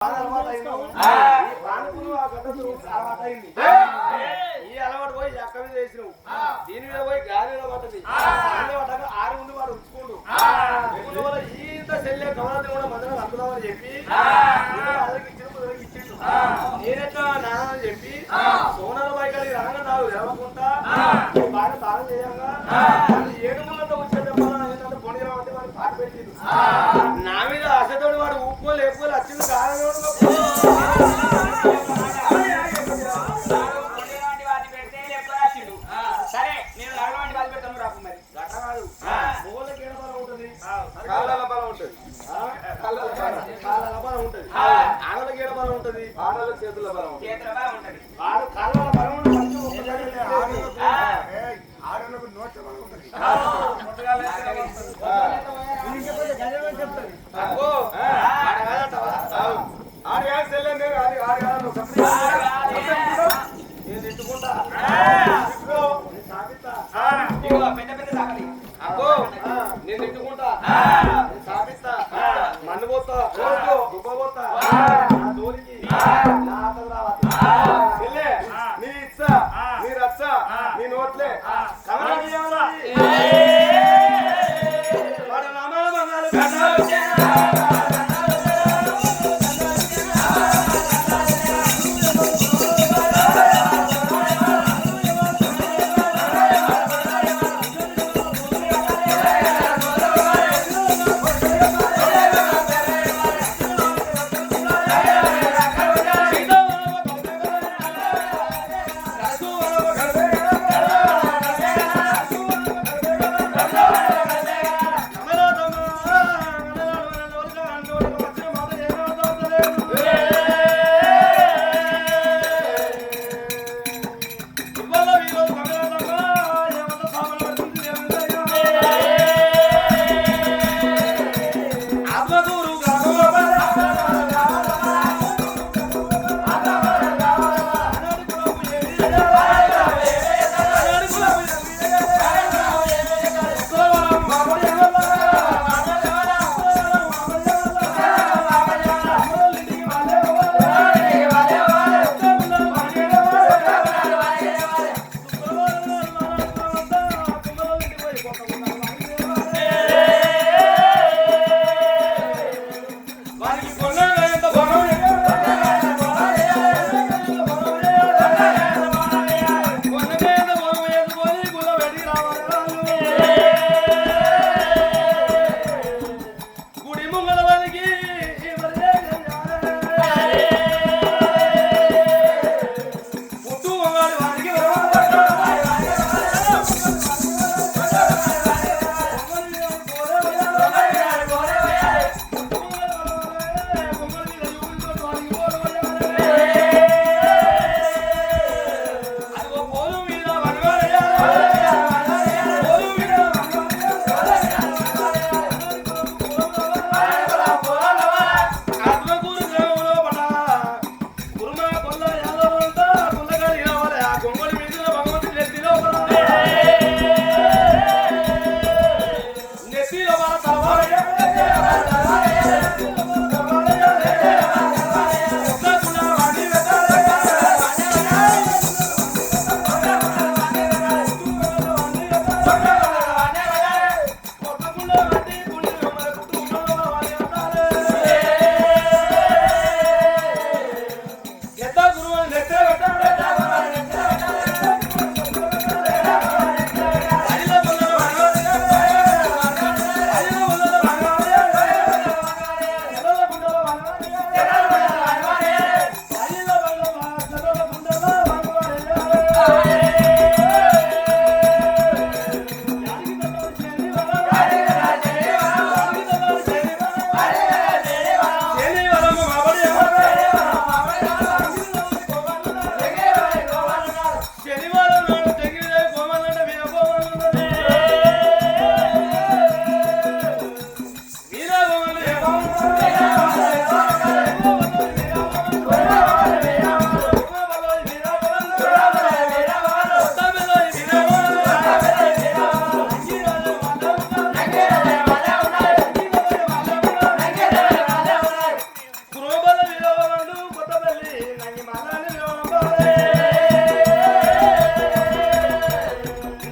ఈ అలవాటు పోయి ఎక్క మీద వేసినావు దీని మీద పోయి గాలి మీద పడ్డది పడ్డాక ఆరు ముందు వాడు ఉంచుకోండు ఇంత చెల్లె గమనాన్ని కూడా మధ్యలో అనుకున్నామని చెప్పి ఇచ్చిండు నేనెట్లా నానని చెప్పి సోనాల బైకాడికి రాగా నాకు వెళ్ళకుండా బాగా తాళం చేయంగా ఏడుగులతో వచ్చే చెప్పాలంటే పొడిగా ఉంటే వాడు పాట పెట్టిండు నా మీద అసతోడు వాడు ఊపుకోలు లేపుకోలు వచ్చింది కారణం సరే నేను అరవంటి బాధ పెడతాను రాకు మరి గట్ట కాదు మూలకి ఏడ బలం ఉంటుంది కాళ్ళ బలం ఉంటుంది కాళ్ళ బలం ఉంటుంది ఆడలకి ఏడ బలం ఉంటుంది ఆడల చేతుల బలం చేతుల బలం ఉంటుంది ఆడ కాళ్ళ బలం ఉంటుంది ఆడలకు నోట్ల బలం ఉంటుంది నేను తిట్టుకుంటా పెద్ద పెద్ద సాగలి అబ్బో నేను తిట్టుకుంటా సాపిస్తా మన్ను పోతా దుబ్బ పోతా నా దోరికి నా ఆటలు రావాలి నీ ఇచ్చ నీ రచ్చ నీ నోట్లే వాడు నామాల బంగారు నంగి మల్లని లోపలే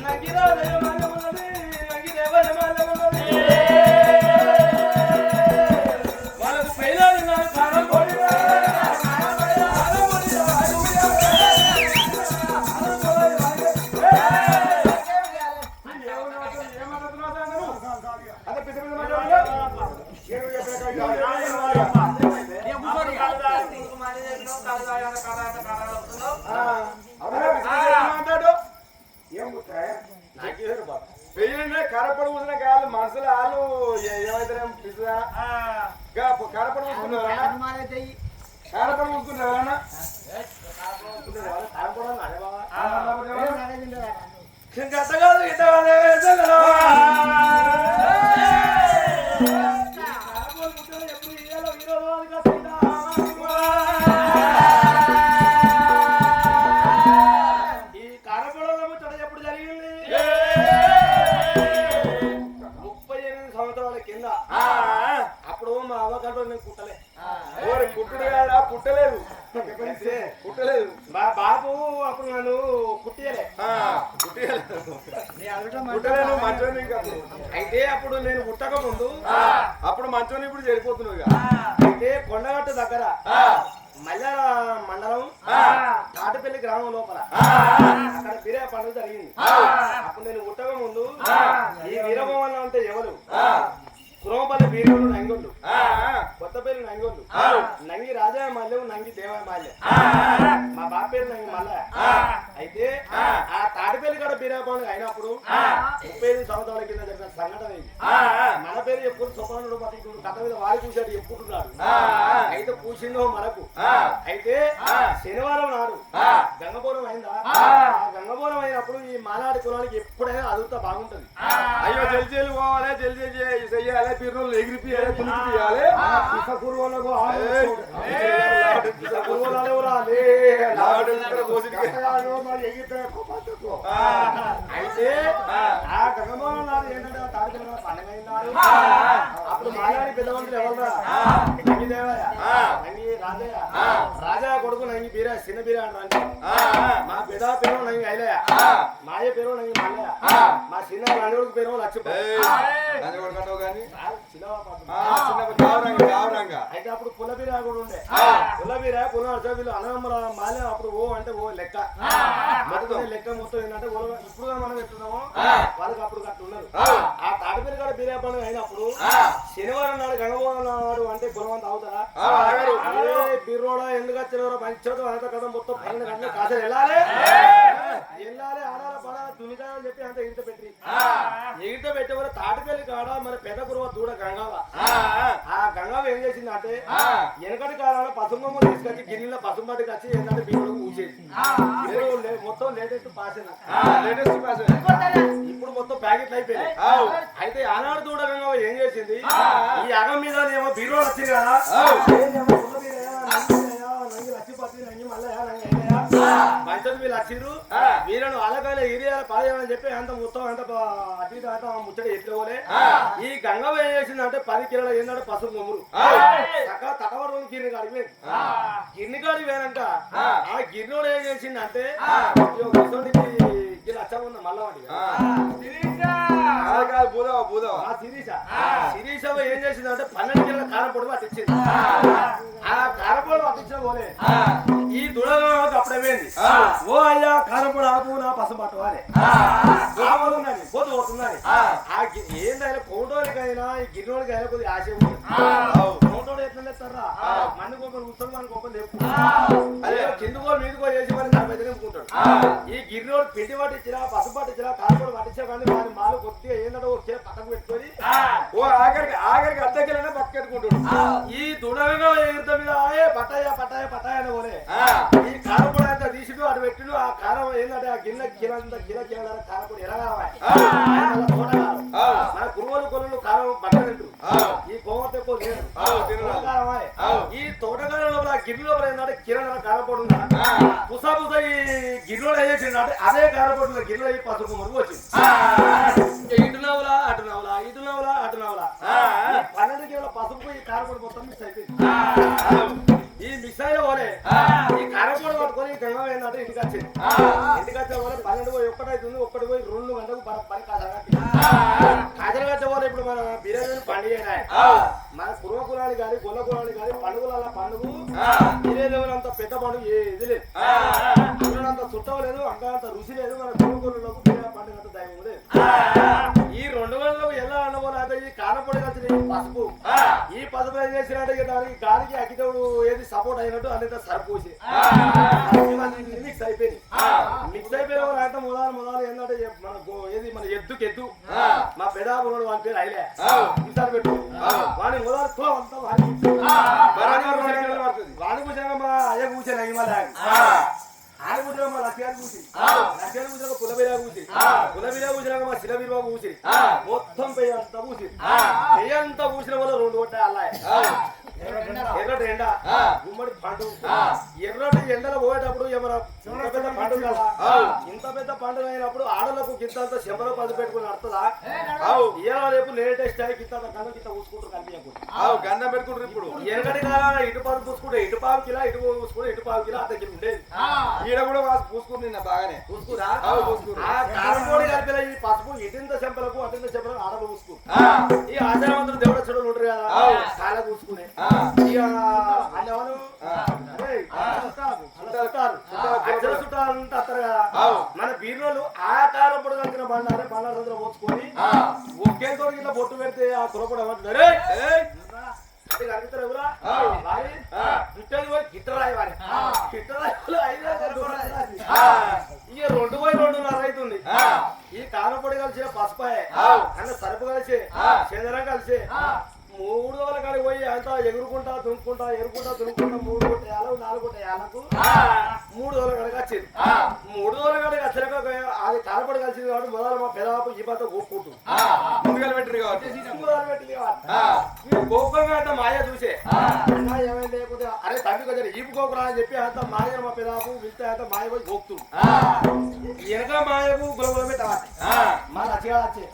నంగి రాజయ్య మల్ల ఉన్నది నంగి దేవయ్య మల్ల ఉన్నది వాళ్ళకు పైలాలు నాకు కాలం కొడిరా కరపడి కూసిన కాళ్ళు మనసులో వాళ్ళు ఏమైతే పిసుదా కరపడి కూసుకున్నారా కరపడి కూసుకున్నారా గత కాదు ఇట ఈ కరపడలో ముచ్చట ఎప్పుడు జరిగింది 38 సంవత్సరాల కింద అప్పుడు మా అవ్వకంటే నేను కుట్టలే కుట్టుడు కాదా పుట్టలేదు పుట్టలేదు మా బాబు అప్పుడు నన్ను పుట్టలేను మంచోని అయితే అప్పుడు నేను పుట్టక ముందు అప్పుడు మంచోని ఇప్పుడు చెడిపోతున్నావు అయితే కొండగట్టు దగ్గర మల్లె మండలం తాటిపల్లి గ్రామం లోపల అక్కడ బిర్యా పండుగ జరిగింది అప్పుడు నేను పుట్టక ముందు ఈ వీరభవన్ అంటే ఎవరు కురమపల్లి బీరువులు నంగోళ్ళు కొత్తపల్లి నంగోళ్ళు నంగి రాజా మల్లెవు నంగి దేవా మల్లె మా బాబు పేరు నంగి మల్ల అయితే ఆ తాటిపల్లి కాడ బీరా పండుగ అయినప్పుడు 35 సంవత్సరాల కింద జరిగిన సంఘటన ఇది మన పేరు ఎప్పుడు సొపనుడు బతుకుడు కథ మీద వారి కూర్చాడు ఎప్పుడున్నాడు అయితే కూర్చిందో మనకు అయితే శనివారం నాడు గంగపూరం అయిందా గంగపూరం అయినప్పుడు ఈ మాలాడి కులానికి ఎప్పుడైనా అదుగుతా బాగుంటది అయ్యో జల్లి పోవాలి జల్లి చెయ్యాలి పిర్రోళ్ళు ఎగిరిపియాలి తులిపియాలి కురువులకు అయితే ఆ గంగమోహన్ నాడు ఏంటంటే తాడిపిల్ల పండుగ అయినారు అప్పుడు మాలాడి పెద్దవంతులు ఎవరు నంగి దేవయ్య నంగి రాజయ్య రాజా కొడుకు నంగి బీరా చిన్న బీరా అంటారు మా పెద్ద పేరు నంగి అయిలయ్య మాయ పేరు నంగి మల్లయ్య మా చిన్న నండుకు పేరు లక్ష్మీ అయితే అప్పుడు పుల్లబీరా కూడా ఉండే పుల్లబీరా పుల్ల అన్నమ్మ మాలే అప్పుడు ఓ అంటే ఓ లెక్క మొత్తం లెక్క మొత్తం ఏంటంటే ఇప్పుడు మనం ఎట్టున్నామో వాళ్ళకి అప్పుడు కట్టు ఉన్నారు ఆ తాటిపల్లి కాడ బీరా పండుగ అయినప్పుడు శనివారం నాడు గంగవారం నాడు అంటే గుణవంత అవుతారా బిర్రోడా ఎందుకు వచ్చిన పంచోడు అంత కదా మొత్తం 12 గంటలు కాసేపు వెళ్ళాలి ఆడాల పడాలి దునికాలని చెప్పి అంత ఎగిరిత పెట్టి కూడా తాటిపల్లి కాడ మరి పెద్ద గురువ దూడ గంగావ ఆ గంగావ ఏం చేసింది అంటే వెనకటి కాలంలో పసుమమ్మ తీసుకొచ్చి గిన్నెలో పసుమటికి వచ్చి ఏంటంటే బియ్యం ఊసేది మొత్తం లేటెస్ట్ పాస్ ఇప్పుడు మొత్తం ప్యాకెట్లు అయిపోయాయి అయితే ఆనాడు దూడ గంగావ ఏం చేసింది ఈ అగం మీద ఏమో బీరో వచ్చింది కదా నంగి లక్ష్మీపతి నంగి మల్లయ్య నంగి పంచలు వీళ్ళు వచ్చిండ్రు వీళ్ళను అలకాయలు ఏరియాల పాలేమని చెప్పి అంత మొత్తం అంత అటు అంత ముచ్చట ఎత్తుకోలే ఈ గంగవ ఏం చేసిందంటే 10 కిలోల ఏంటంటే పసుపు కొమ్మురు తటవరం గిన్నె కాడికి గిన్నె కాడికి వేరంట ఆ గిన్నెడు ఏం చేసిందంటే అచ్చా ఉందా మల్లవాడి శిరీష ఏం చేసిందంటే 12 కిలోల కారం పొడి పట్టించింది ఆ కారం పొడి పట్టించిన పోలే ఈ దుడగా అప్పుడేమైంది ఓ అయ్యా కారం పొడి ఆపు నా పసుపు పట్టువాలి పోతు పోతుందని ఏందైనా కోటోళ్ళకైనా ఈ గిన్నోడికైనా కొద్దిగా ఆశ ఉంటుంది కోటోడు ఎట్లా లేస్తారా మంది గొప్పలు కూర్చొని మన గొప్పలు అదే కిందకో మీదకో చేసి మరి నా మీద నింపుకుంటాడు ఈ గిన్నోడు పిండి పట్టించినా పసుపు పట్టించినా కారం పొడి పట్టించా కానీ వారి మాలు కొద్దిగా ఏంటంటే ఒక పక్కకు పెట్టుకొని ఓ ఆఖరికి అద్దెకెళ్ళినా పక్క పెట్టుకుంటాడు ఈ దుడగా ఎగురుతా మీద పట్టాయ అని పోలే ఈ కారం పొడి అంతా తీసుడు అటు పెట్టిడు ఆ కారం ఏంటంటే ఆ గిన్నె గిల కారం పొడి ఎలా కావాలి మన కురువలు కొలు కారం బట్ట తింటారు ఈ కోమతో ఎక్కువ ఈ తోటకాలం లోపల ఆ గిన్నె లోపల ఏంటంటే కిరణ కారపొడి ఉందా పుసా ఈ గిన్నెలో ఏం చేసింది అంటే అదే కారపొడి గిన్నెలో ఈ పసుపు మురుగు వచ్చింది ఇటు నవ్వులా అటు నవ్వులా 12 కిలోల పసుపు ఈ కారపొడి మొత్తం మిక్స్ అయిపోయింది ఈ మిక్స్ అయిన పోలే ఇంటికి వచ్చింది ఇంటికి వచ్చే వాళ్ళు 12 పోయి 1 అవుతుంది 1 పోయి 2 గంటలకు పని కాజలు కట్టే వాళ్ళు ఇప్పుడు మన బిర్యానీ పండుగ మన కుర్మ కులాలు కానీ గొల్ల కులాలు కానీ పండుగల పండుగ బిర్యానీ అంత పెద్ద పండుగ ఇది లేదు అంత చుట్టం లేదు అంత రుచి లేదు మన కుర్మ కులకు బిర్యానీ పండుగ అంత దైవం లేదు ఈ 2 గంటలకు ఎలా అన్నవాళ్ళు అయితే ఈ కానపొడి వచ్చిన పసుపు ఈ పసుపు ఏం చేసినట్టు దానికి గాలికి అగ్గితోడు ఏది సపోర్ట్ అయినట్టు అనేది సరిపోసి మిక్స్ అయిపోయింది మిక్స్ అయిపోయిన వాళ్ళు అంటే మొదలు ఏంటంటే మన ఏది మన ఎద్దు మా పెదాపు వాని పేరు అయిలే ఈసారి పెట్టు వాని మొదలు కులం అంతా వాని కూర్చోగా మా అయ్య కూర్చొని అయ్యి ఆయన కూర్చోగా మా లక్ష్యాలు కూర్చి లక్ష్యాలు కూర్చోగా కులబిరా కూర్చి కులబిరా కూర్చున్నాక మా శిలబిరా కూర్చి మొత్తం పెయ్యి అంతా కూర్చి పెయ్యి అంతా కూర్చిన వల్ల 2 కొట్టాయి అలా ఎర్రటి ఎండ గుమ్మడి పండుగ ఎర్రటి ఎండలో పోయేటప్పుడు ఏమన్నా ఇంత పెద్ద పండుగ కదా ఇంత పెద్ద పండుగ అయినప్పుడు ఆడలకు గింతంత చెంబలో పది పెట్టుకుని నడుతుందా ఇవాళ రేపు లేటెస్ట్ అయ్యి గింత కన్ను గింత పూసుకుంటూ కనిపించకుండా గంధం పెట్టుకుంటారు ఇప్పుడు ఎనకటి కాలం ఇటు పాలు పూసుకుంటే ఇటు పావు కిలో ఇటు పూసుకుంటే ఇటు పావు కిలో అతకి ఉండేది ఈడ కూడా పూసుకుంది నిన్న బాగానే పూసుకురా కారంపొడి కలిపిన ఈ పసుపు ఇటింత చెంపలకు అతింత చెంపలకు ఆడలు పూసుకు ఈ ఆచారవంతులు దేవుడు చెడు ఉంటారు కదా కాళ్ళ పూసుకునే చుట్టాలంటే అత్తరు కదా మన బీర్రోలు ఆకారం పొడి కలిగిన బండారే బండారంలో పోసుకొని ఒకేతో ఇట్లా బొట్టు పెడితే ఆ కులపొడి ఏమంటున్నారు కనిపిస్తారు ఎవరా గిట్టని పోయి గిట్టరాయి వారి గిట్టరాయి 5 ఇక 2 పోయి 2.5 అవుతుంది ఈ కారం పొడి కలిసి పసుపాయ అన్న సరుపు కలిసి చందనం కలిసి 3 రోజుల కాడికి పోయి అంతా ఎగురుకుంటా దునుక్కుంటా 3 కొట్టేయాలి 4 కొట్టేయాలకు 3 రోజుల కాడికి వచ్చింది 3 రోజుల కాడికి వచ్చినాక అది కారపడి కలిసింది కాబట్టి మొదలు మా పెదవాపు ఈ బాత గోక్కుంటు ముందుగా పెట్టింది కాబట్టి గోపంగా అంత మాయ చూసే ఏమైంది లేకపోతే అరే తండ్రి కొంచెం ఈపు గోకురా అని చెప్పి అంత మాయ మా పెదవాపు వెళ్తే అంత మాయ పోయి గోక్తు వెనక మాయకు గులగుల పెట్టవాలి మా లక్ష్యాలు వచ్చే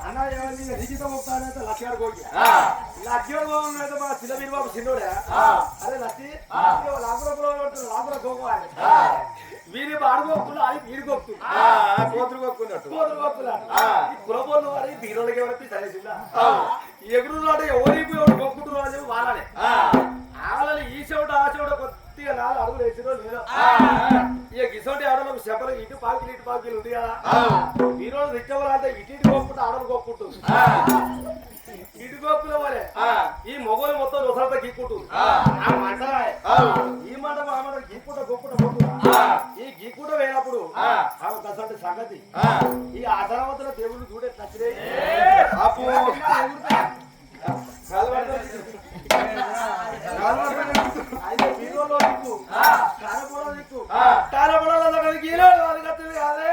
అన్న ఏమైంది రిజిత గోపుతానంటే లక్ష్యాలు గోకి లక్ష్యాలు గోకున్నైతే మా చిన్నబీరు బాబు చిన్నోడే అరే లక్ష్మి లాగుర గోకోవాలి వీరి ఆడుకోకుండా అది వీరి గొప్పలు కోతులు కొక్కున్నట్టు కులబోళ్ళు వారి బీరోళ్ళకి ఎవరికి సరేసిందా ఎగురు ఎవరికి ఎవరు గొప్పుకుంటారు అని చెప్పి వాళ్ళనే ఆడలు ఈ చెవిట ఆ చెవిట కొద్దిగా 4 అడుగులు వేసిరో లేదో ఇక గిసోటి ఆడలకు చెప్పలు ఇటు పాకిలు ఉంది కదా బీరోళ్ళు రిచ్చవరంటే ఇటు గొప్పుకుంటూ ఆడలు గొప్పుకుంటుంది ఇటు గొప్పుల వరే ఈ మొగలు మొత్తం రొసలతో గీక్కుంటుంది ఆ మంట ఈ మంట ఆ మంట గీక్కుంటా గొప్పుకుంటా పోతుంది ఈ గీక్కుంట వేయనప్పుడు అసలు సంగతి ఈ ఆధారవంతుల దేవుళ్ళు చూడే నచ్చిరే అయితే బీరోలో దిక్కు కారపొడ దిక్కు కారపొడలో గీలో అదే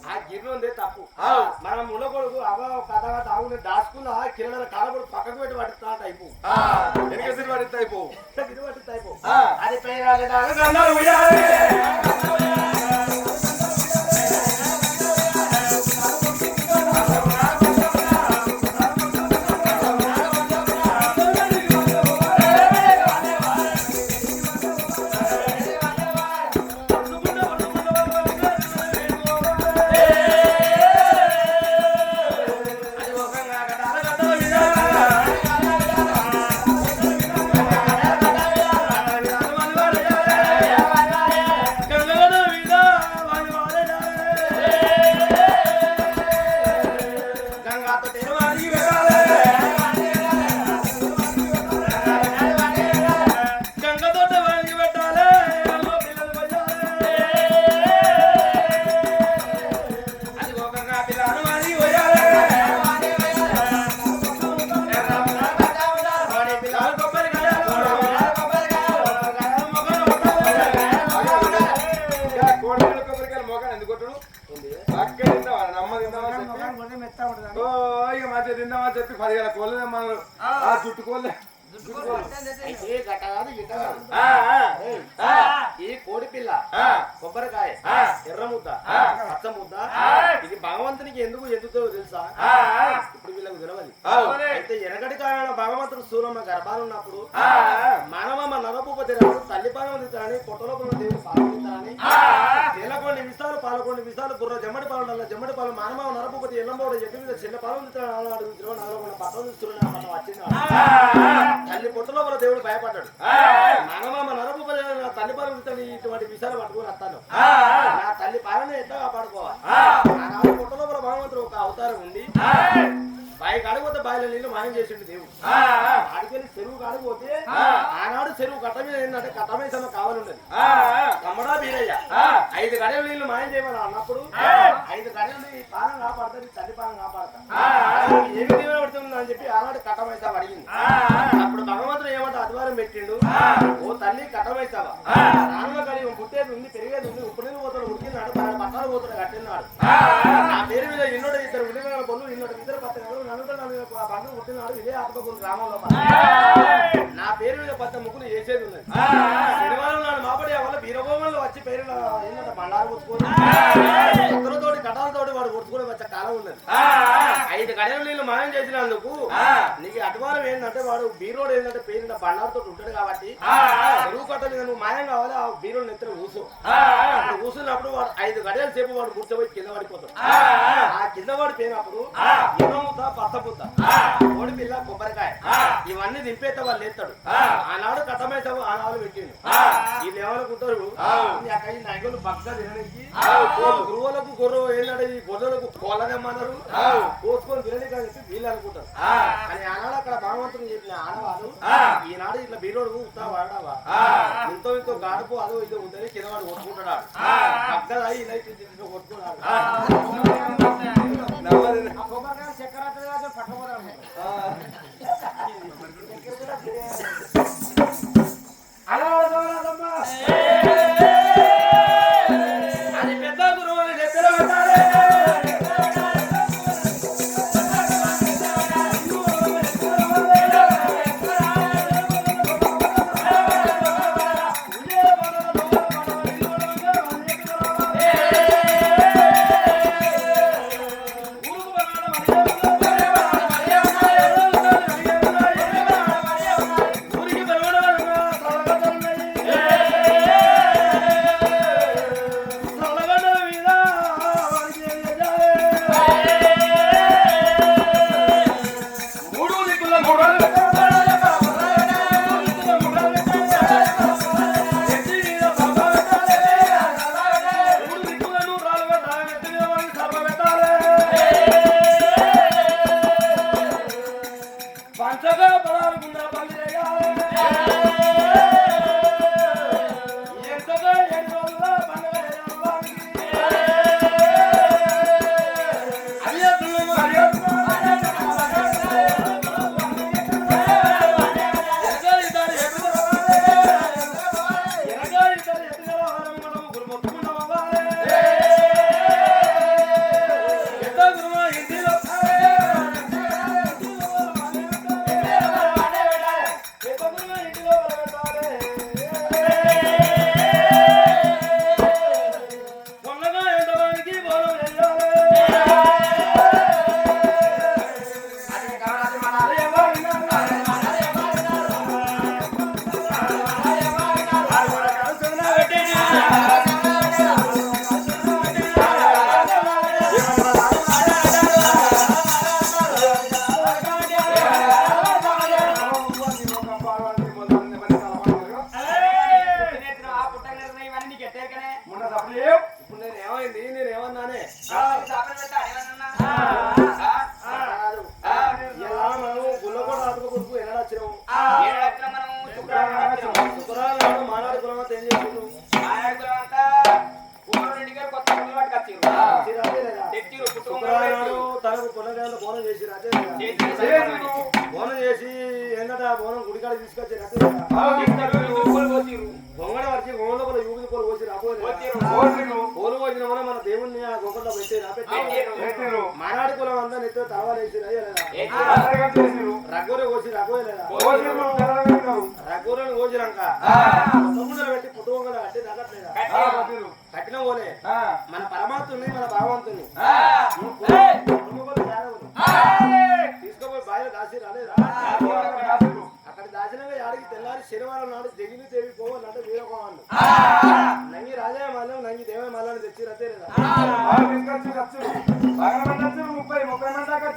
ఆ గిర్ర ఉంది తప్పు మనం ఉండకూడదు కథ తాగుని దాచుకున్న కిరణ కాలపడి పక్కకు పెట్టి పట్టిస్తా అయిపో పడితే అయిపో అది తిందామా చెప్పి 10 కోళ్ళు తెమ్మన్నారు చుట్టుకోలే ఈ కోడి పిల్ల కొబ్బరికాయ ఎర్ర ముద్ద పచ్చ ముద్ద ఇది భగవంతునికి ఎందుకు ఎదుగుతో తెలుసా ఇప్పుడు వీళ్ళకు తెలవాలి అయితే అయితే ఎనగటి కారణ భగవంతుడు సూరమ్మ గర్భాలు ఉన్నప్పుడు మనమమ్మ నరభూపతి రాదు తల్లి పాలన దిద్దాని పొట్టలోపల దేవుడు పాల్గొంటారని నెలకొండి విసాలు పాల్గొండి విసాలు గుర్ర జమ్మడి పాలన జమ్మడి పాలన మానవ నరభూపతి ఎల్లంబోడు చెప్పి మీద చిన్న పాలన దిద్దాడు నలగొండ పట్టణ దిస్తున్నాడు వచ్చింది తల్లి పొట్టలోపల దేవుడు భయపడ్డాడు మనమమ్మ నరభూపతి తల్లి పాలన దిద్దాని ఇటువంటి విషయాలు పట్టుకుని వస్తాను నా తల్లి పాలన ఎట్లా కాపాడుకోవాలి ఆ పొట్టలోపల భగవంతుడు ఒక అవతారం ఉంది బాయికి అడిగిపోతే బాయిలో నీళ్ళు మాయం చేసిండు దేవుడు అడిగిన చెరువు కాడిపోతే ఆనాడు చెరువు కట్ట మీద ఏంటంటే కట్టమేసమ్మ కావాలండదు కమ్మడా బీరయ్య 5 గడలు నీళ్లు మాయం చేయమని అన్నప్పుడు 5 గడలు ఈ పానం కాపాడుతుంది తల్లి పానం కాపాడుతా ఏమి దీవెన పడుతుంది అని చెప్పి ఆనాడు కట్టమైసావ అడిగింది అప్పుడు భగవంతుడు ఏమంటే అధివారం పెట్టిండు ఓ తల్లి కట్టమైసావా నాన్న కలిగి పుట్టేది ఉంది పెరిగేది ఉంది ఉప్పుడు పోతాడు ఉడికినాడు పట్టాలు పోతాడు కట్టినాడు నా పేరు మీద ఇన్నోటి 2 ఉడికిన పనులు ఇన్నోటి ఇద్దరు పట్టణాలు బంధు పుట్టినాడు ఇదే ఆత్మకూరు గ్రామంలో నా పేరు మీద 10 ముగ్గులు వేసేది ఉన్నది శనివారం నాడు మాపడి వల్ల బీరభూమంలో వచ్చి పేరు ఏంటంటే బండారు పుచ్చుకోని ఒక్కరితోటి కటాలతోటి వాడు పుచ్చుకుని వచ్చే కాలం ఉన్నది 5 గడల నీళ్ళు మాయం చేసినందుకు నీకు అడ్వారం ఏంటంటే వాడు బీరోడు ఏంటంటే పేరు బండారుతో ఉంటాడు కాబట్టి చెరువు కట్ట మీద నువ్వు మాయం కావాలి ఆ బీరోడు నెత్తలు ఊసు ఊసినప్పుడు వాడు 5 గడల సేపు వాడు కూర్చోబోయి కింద పడిపోతాడు ఆ కింద పడి పోయినప్పుడు ఇనముత పచ్చపుత కోడి పిల్ల కొబ్బరికాయ ఇవన్నీ దింపేస్తే వాళ్ళు ఎత్తాడు ఆనాడు కట్టమేసావు ఆనాడు పెట్టిండు వీళ్ళు ఏమనుకుంటారు నగలు పక్క తినడానికి గురువులకు గొర్రె ఏంటంటే ఈ గొర్రెలకు కోలదమ్మన్నారు కోసుకొని తినడానికి అని చెప్పి వీళ్ళు అనుకుంటారు అని ఆనాడు అక్కడ భగవంతుని చెప్పిన ఆడవాళ్ళు ఈనాడు ఇట్లా బీరోడు ఉత్తా వాడావా ఇంతో గాడుపు అదో ఇదో ఉంటుంది కింద వాడు కొట్టుకుంటాడు పక్కన ఇలా కొట్టుకున్నాడు అది పెద్ద గురువు బోనం చేసి ఏంటంటే ఆ బోనం గుడికాడ తీసుకొచ్చి గొంగడ వచ్చి గొంగ లోపల యూగి పోలు పోసి పోలు పోసిన కూడా మన దేవుణ్ణి ఆ గొంగలో పెట్టారు మానాడి కులం అంతా నెత్తో తలవాలేసి రఘురే కోసి రఘువేలేదా రఘురని కోసినాక తొమ్మిదిలో పెట్టి పుట్టుగొంగలు కట్టి తగ్గట్లేదా కట్టిన పోలే మన పరమాత్ముని మన భాగవంతుని తీసుకోపోయి బాయిలో దాసి రాలేదా అక్కడ దాచినాక యాడికి తెల్లారి శనివారం నాడు జగిలి దేవి పోవాలంటే వీరకోవాలి నంగి రాజా మల్లం నంగి దేవ మల్లని తెచ్చి రతే లేదా 30 మంది దాకా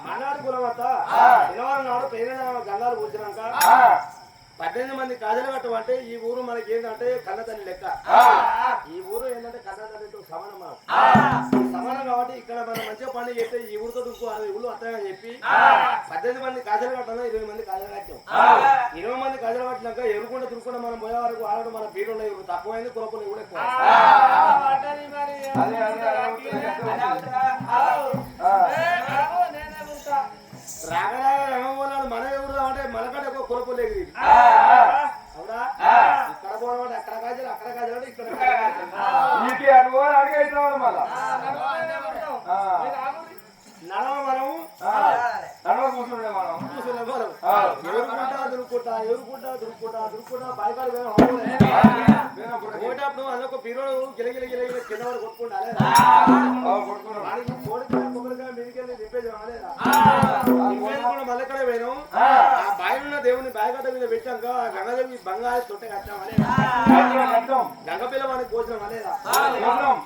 మనాడు కులం అంతా శనివారం నాడు పేరైన గంగాలు పూసినాక 18 మంది కాజలు కట్టమంటే ఈ ఊరు మనకి ఏంటంటే కన్నతల్లి లెక్క ఈ ఊరు ఏంటంటే కన్నతల్లితో సమానం సమానం కాబట్టి ఇక్కడ మనం మంచిగా పని చేస్తే ఈ ఊరితో ఇంకో 60 ఊళ్ళు వస్తాయని చెప్పి 18 మంది కాజలు కట్టాను 20 మంది కాజలు కట్టాం 20 మంది కాజలు కట్టినాక ఎరుకుంటే దురుకుండా మనం పోయే వరకు ఆడడం మన పీరులో ఇప్పుడు తక్కువైంది కురపలు కూడా ఎక్కువ రాగరాగ రంగంలోనాడు మన ఎవరు అంటే మనకంటే ఎక్కువ కురపలు ఎగిరి అవునా ఇక్కడ పోవడం అక్కడ కాజలు అక్కడ కాజలు ఇక్కడ నడవ మనం ఎదురుకుంటా బాయికాలు పోయేటప్పుడు అదొక పీరోడు గిలగిల గిలగిల కింద వాడు కొట్టుకుంటారు మీదికెళ్ళి దింపేది కూడా మళ్ళీ పోయినాం ఆ బాయిలున్న దేవుని బాయిగడ్డ మీద పెట్టాక గంగదేవి బంగారు తొట్టె కట్టామని గంగపిల్ల వాడికి భోజనం అనేదా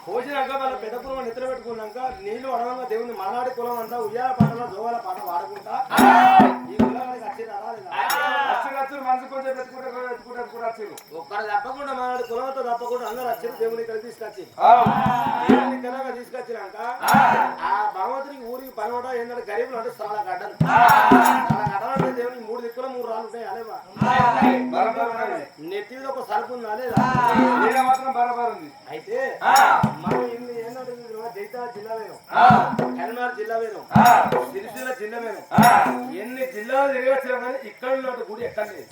భోజనాక వాళ్ళ పెద్ద కులం నిద్ర పెట్టుకున్నాక నీళ్లు అడవంగా దేవుని మానాడి కులం అంతా ఉయ్యాల పాటలో జోవాల పాట వాడుకుంటా ఈ కులానికి ఒక్కరు తప్పకుండా మానాడి కులంతో తప్పకుండా అందరూ వచ్చారు దేవుని ఇక్కడ తీసుకొచ్చి దేవుని కనుక తీసుకొచ్చినాక ఆ భగవంతునికి ఊరికి పనోట ఏంటంటే గరీబులు అంటే చాలా గడ్డలు అంటే దేవునికి 3 దిక్కులు 3 రాళ్ళు ఉంటాయి అలేవా నెత్తి మీద ఒక సరుకు ఉంది అలేదా మాత్రం బరాబర్ ఉంది అయితే మనం ఇన్ని ఏంటంటే జైతాల జిల్లా వేరు కరీంనగర్ జిల్లా వేరు సిరిసిల్ల జిల్లా వేరు ఎన్ని జిల్లాలు తిరిగి వచ్చినా కానీ ఇక్కడ ఉన్నట్టు గుడి ఎక్కడ లేదు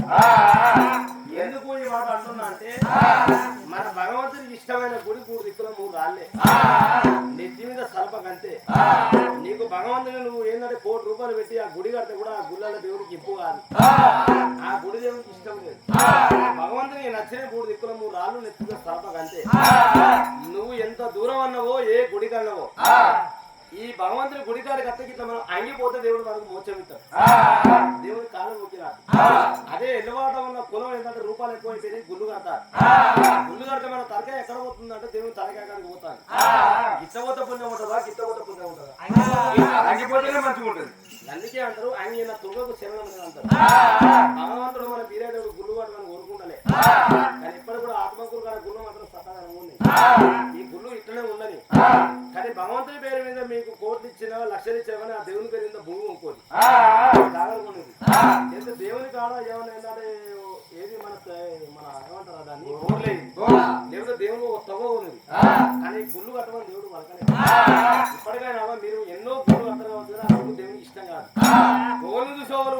ఎందుకు ఈ మాట అంటున్నా అంటే మన భగవంతుడికి ఇష్టమైన గుడి 3 దిక్కుల 3 రాళ్ళే నెత్తి మీద సల్పకంతే నీకు భగవంతుని నువ్వు ఏంటంటే 1 కోటి రూపాయలు పెట్టి ఆ గుడి కడితే కూడా ఆ గుళ్ళ దేవుడికి ఇంపు కాదు ఆ గుడి దేవుడికి ఇష్టం లేదు భగవంతునికి నచ్చిన 3 దిక్కుల 3 రాళ్ళు నెత్తి మీద సల్పకంతే నువ్వు ఎంత దూరం అన్నవో ఏ గుడికి అన్నవో ఈ భగవంతుని గుడికాడికి అత్తకి ఇట్లా మనం అంగిపోతే దేవుడు మనకు మోక్షం ఇస్తాడు దేవుడి కాలం మొక్కినాడు అదే ఎల్లవాట ఉన్న కులం ఏంటంటే రూపాయలు ఎక్కువ అయిపోయి గుళ్ళు కడతారు గుళ్ళు కడితే మన తలకాయ ఎక్కడ పోతుందంటే దేవుని తలకాయ కాడికి పోతాను గిట్టబోత పుణ్యం ఉంటుందా గిట్టబోత పుణ్యం ఉంటుందా అంగిపోతేనే మంచిగా ఉంటుంది అందుకే అంటారు ఆయన నా తుంగకు శరణం అంటారు భగవంతుడు మన బీరేదేవుడు గుళ్ళు కట్టమని కోరుకుంటలే కానీ ఇప్పుడు కూడా ఆత్మకులు కాడ గుళ్ళు మాత్రం సత్తాగా ఉంది ఈ గుళ్ళు ఇట్లనే ఉండని కానీ భగవంతుడి పేరు మీద మీకు కోట్లు ఇచ్చినా లక్షలు ఇచ్చినా కానీ ఆ దేవుని పేరు మీద భూమి ఇంకోటి దాగలుకునేది ఎంత దేవుని కాడ ఏమన్నా ఏంటంటే ఏది మన ఏమంటారా దాన్ని లేకపోతే దేవుడు తవ్వ ఉన్నది కానీ గుళ్ళు కట్టమని దేవుడు వలకలేదు ఇప్పటికైనా మీరు ఎన్నో గుళ్ళు కట్టగా ఉంటుంది ఆ గుళ్ళు దేవునికి ఇష్టం కాదు గోలు చూసేవారు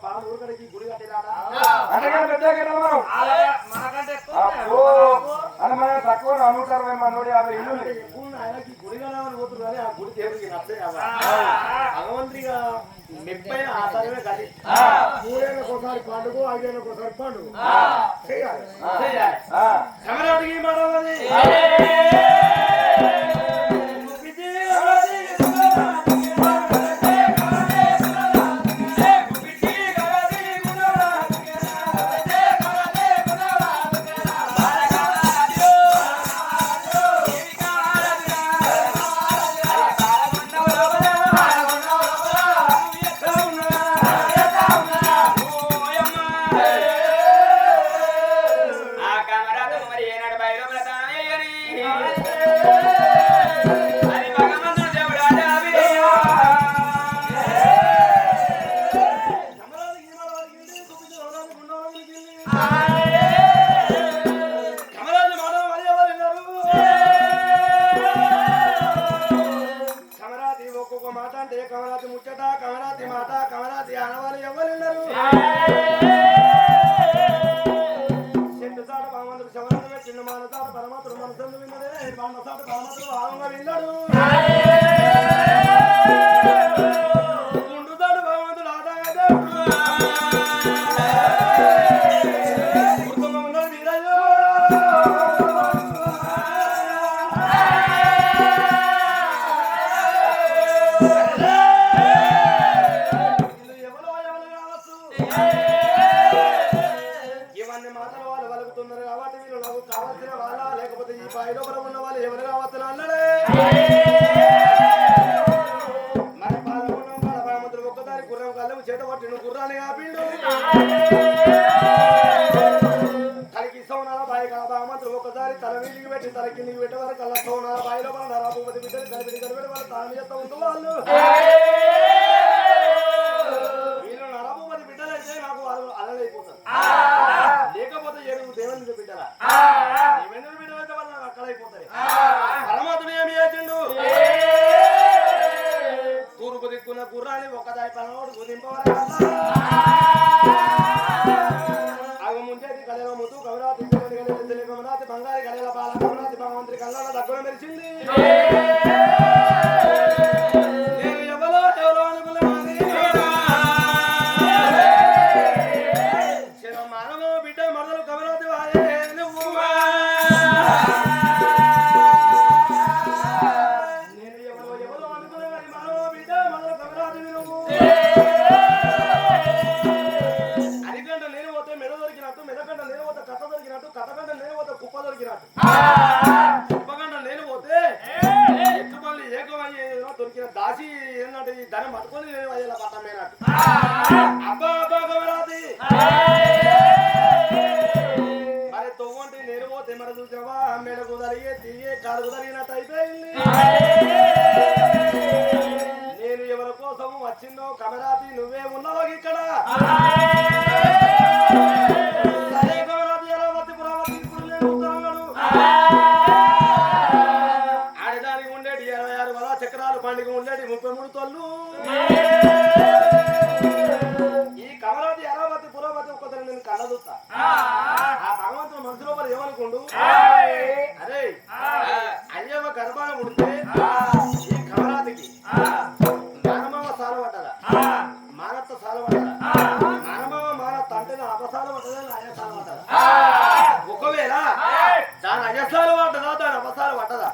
బాగా ఊరికడికి గుడి కట్టేరాడా తక్కువ 160 మనోడి 50 ఇల్లు ఆయనకి గుడి కడాలని పోతుంది కానీ ఆ గుడి దేవుడికి నచ్చే భగవంతుడిగా మెప్పైన ఆచారమే కాదు 3 ఏళ్ళకి ఒకసారి పండుగ 5 ఏళ్ళకి ఒకసారి పండుగ చేయాలి సమరాటికి మాట్లాడాలి కమరాతి ముచ్చట కమరాతి మాట కమరాతి ఆనవాళ్ళు ఎవరున్నారు చెట్టు చాట భగవంతుడు శవరంగా చిన్న మాన చాట పరమాత్ముడు మనసు విన్నదే బాండ చాట పరమాత్ముడు భావంగా విన్నాడు గుండు చాటు భగవంతుడు ఆదాయ దేవుడు ఉన్నాడు వీరయ్యో మరి పాలకొండం కాడ భగవంతుడు ఒక్కసారి గుర్రం కళ్ళము చేత పట్టిన గుర్రాన్ని కాపిండు తలకి సోనాల బాయి కాడ భగవంతుడు ఒక్కసారి తల మీదికి పెట్టి తల కిందికి పెట్టే వరకు కళ్ళ సోనాల బాయిలో మన నరాభూపతి బిడ్డలు కలిపి కలిపెట్టి వాళ్ళు తాను చేస్తా ఉంటూ వాళ్ళు వీళ్ళు నరాభూపతి బిడ్డలైతే నాకు వాళ్ళు అలలైపోతారు లేకపోతే ఏడు దేవేంద్రుడి బిడ్డలా దేవేంద్రుడి బిడ్డలైతే వాళ్ళు నాకు అక్కడైపోతారు పరమాత్ముడు ఏమి చేసిండు తూర్పు దిక్కున్న గుర్రాన్ని ఒక్కదారి పనోడు గుదింపవరా ముంచేది కళల ముద్దు కమరాతి కమరాతి బంగారి కళల పాల కమరాతి భగవంతుడి కళ్ళ దగ్గర మెరిచింది నేను ఎవరో అనుకున్నాను మానవ బిడ్డ మరదలు కమరాతి వాయే నువ్వు నేను ఎవరో అనుకున్నాను మానవ బిడ్డ మరదలు కమరాతి నువ్వు అడిగంట నేను పోతే మెడ దొరికినట్టు మెదకంట నేను పోతే కథ దొరికినట్టు కథగంట నేను పోతే కుప్ప దొరికినట్టు కుప్పగంట నేను పోతే ఎట్టుపల్లి ఏకమయ్యేదో దొరికిన దాసి ఏంటంటే ఈ ధనం పట్టుకొని నేను అయ్యేలా పట్టమేనట్టు అబ్బా అబ్బా కమరాతి మరి తొవ్వంటి నేను పోతే మరి చూసావా మెడకు తరిగే తీగే కాడుకు తరిగినట్టు అయిపోయింది నేను ఎవరి కోసం వచ్చిందో కమరాతి నువ్వే ఉన్నావు ఇక్కడ ఆడడానికి ఉండేటి 26 వల చక్రాలు పండుగ ఉండేటి 33 తొల్లు ఈ కమరాతి అరావతి పురావతి ఒక్కసారి నేను కళ్ళదుతా ఆ భగవంతుడు మనసు లోపల ఏమనుకుండు అరే అయ్యవ గర్భాన ఉడితే ఈ కమరాతికి మానమావ సాల పడ్డదా మానత్త సాల పడ్డదా మానమావ మానత్త అంటే నా అపసాల పడ్డదా అయ్య సాల పడ్డదా ఒకవేళ దాని అజసాలు పడ్డదా దాని అపసాలు పడ్డదా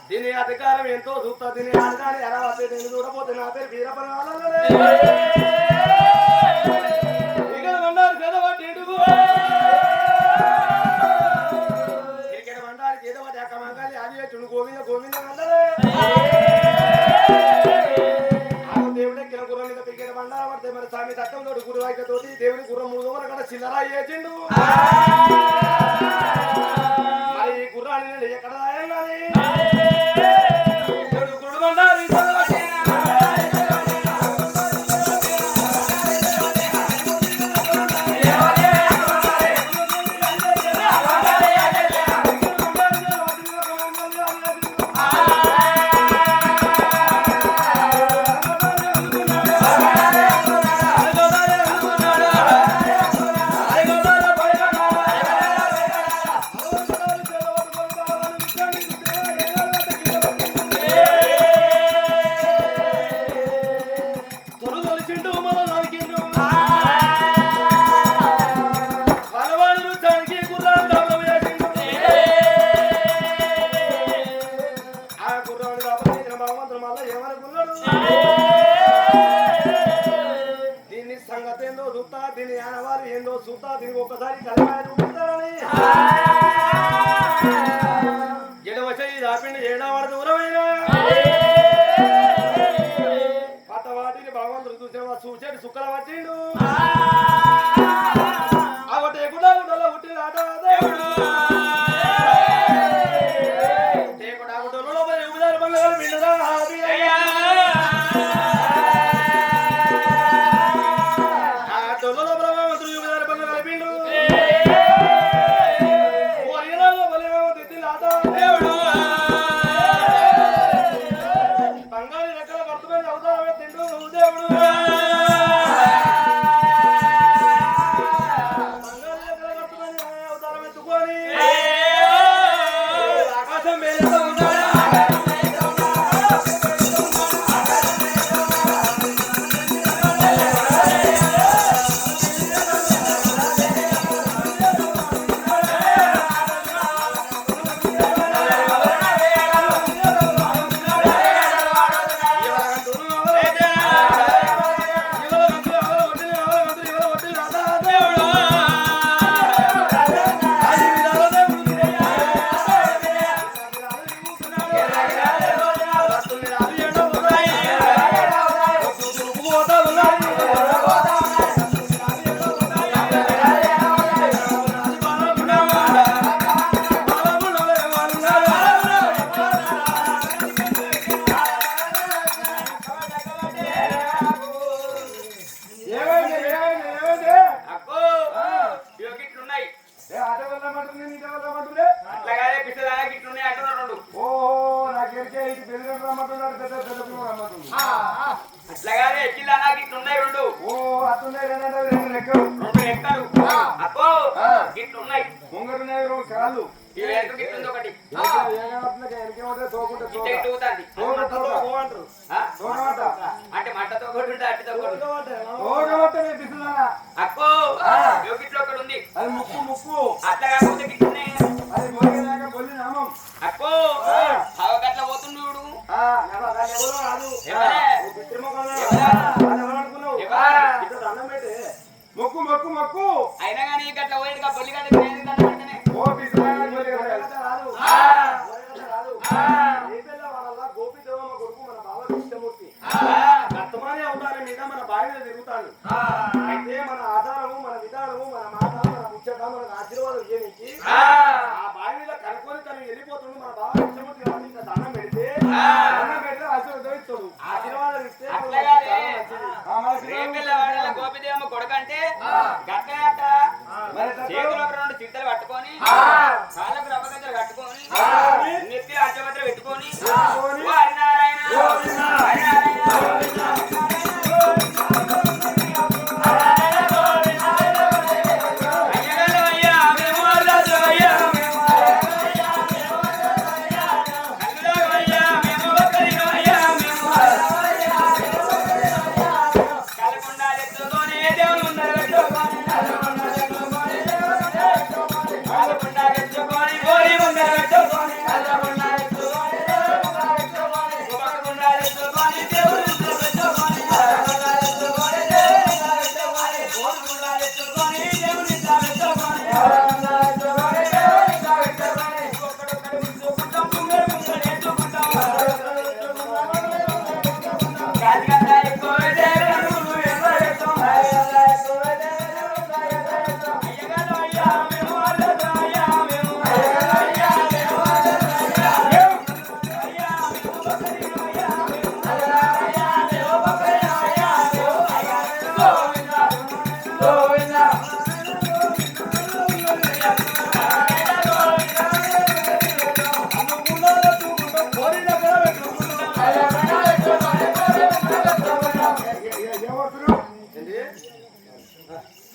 దీని అధికారం ఎంతో చూస్తా దీని అడగాలి ఎలా వస్తే నేను చూడపోతే నా పేరు వీరపన ఇక్కడ మండారు చేదవాటి ఎడుగు ఇక్కడ మండారు చేదవాటి అక్క మంగాలి అది చుడు గోవింద గోవింద మండలే దేవుడే కిల గుర్రం మీద పిక్కెట మండారు పడితే మరి స్వామి తత్వం తోటి గురు వాక్య తోటి దేవుడి గుర్రం 3 వరకు కూడా చిల్లరా చేసిండు మరి ఈ గుర్రాన్ని ఎక్కడ రాయాలి గుడు మండారు దీన్ని సంగతి ఏందో చూస్తా దీని ఆనవారు ఏందో చూస్తా దీనికి ఒక్కసారి కలిపాయ చూపిస్తారని ఎడవచ్చి దాపిండి ఏడావాడ దూరమైన పట్ట వాటిని భగవంతుడు చూసేవా చూసేటి సుక్కల వచ్చిండు అవటే కూడా గుడ్డలో పుట్టిన ఆట దేవుడు దేవుడా గుడ్డలో ఉదారు బంగారు బిడ్డరా ఆకాశం ఇటు పెద్దగడ్డ రమ్మంటున్నాడు, పెద్ద పిల్లలు రమ్మంటుంది. అట్లాగానే ఎక్కిల్లా నాకు ఇట్లున్నాయి రెండు ఓ అత్తున్నాయి రెండు రెక్కలు ఎక్కలు అక్కో ఇట్లున్నాయి ముంగరున్నాయి రెండు కాళ్ళు. ఈ వెనక గిట్లుంది ఒకటి వెనకేమంటే తోకుంటే ఇట్ట ఇటు ఊగుతాంది. అంటే మట్టతో ఒకటి ఉంటే అట్టితో ఒకటి అక్కో గిట్లు ఒకటి ఉంది. అది ముక్కు ముక్కు అట్లా కాకపోతే గిట్లున్నాయి అది మొదలైనాక కొల్లి నామం. అక్కో అవగట్ల పోతుండు మొక్కు మొక్కు మొక్కు అయినా కానీ గట్ల పోయేది బొల్లి గడ్డ ఓ పిసినాయన గోపిదేవమ్మ కొడుకు మన బావ కృష్ణమూర్తి వర్తమానే అవతారం మీద మన బావిలో తిరుగుతాడు. అయితే మన ఆధారము మన విధానము మన మాట మన ముచ్చట మనకు ఆశీర్వాదం చేయడానికి ఆ బావిలో కనుక్కొని తను వెళ్ళిపోతుండు. మన బావ కృష్ణమూర్తి కాబట్టి ఇంకా దండం పెడితే ఆశీర్వాదం ఇస్తాడు. ఆశీర్వాదం ఇస్తే గోపిదేవమ్మ కొడుకంటే గట్ట చేతులు ఒక రెండు చిట్టలు పట్టుకొని కాళ్ళకు రవ్వగద్దలు కట్టుకొని నెత్తి అర్చపత్ర పెట్టుకొని హరినారాయణ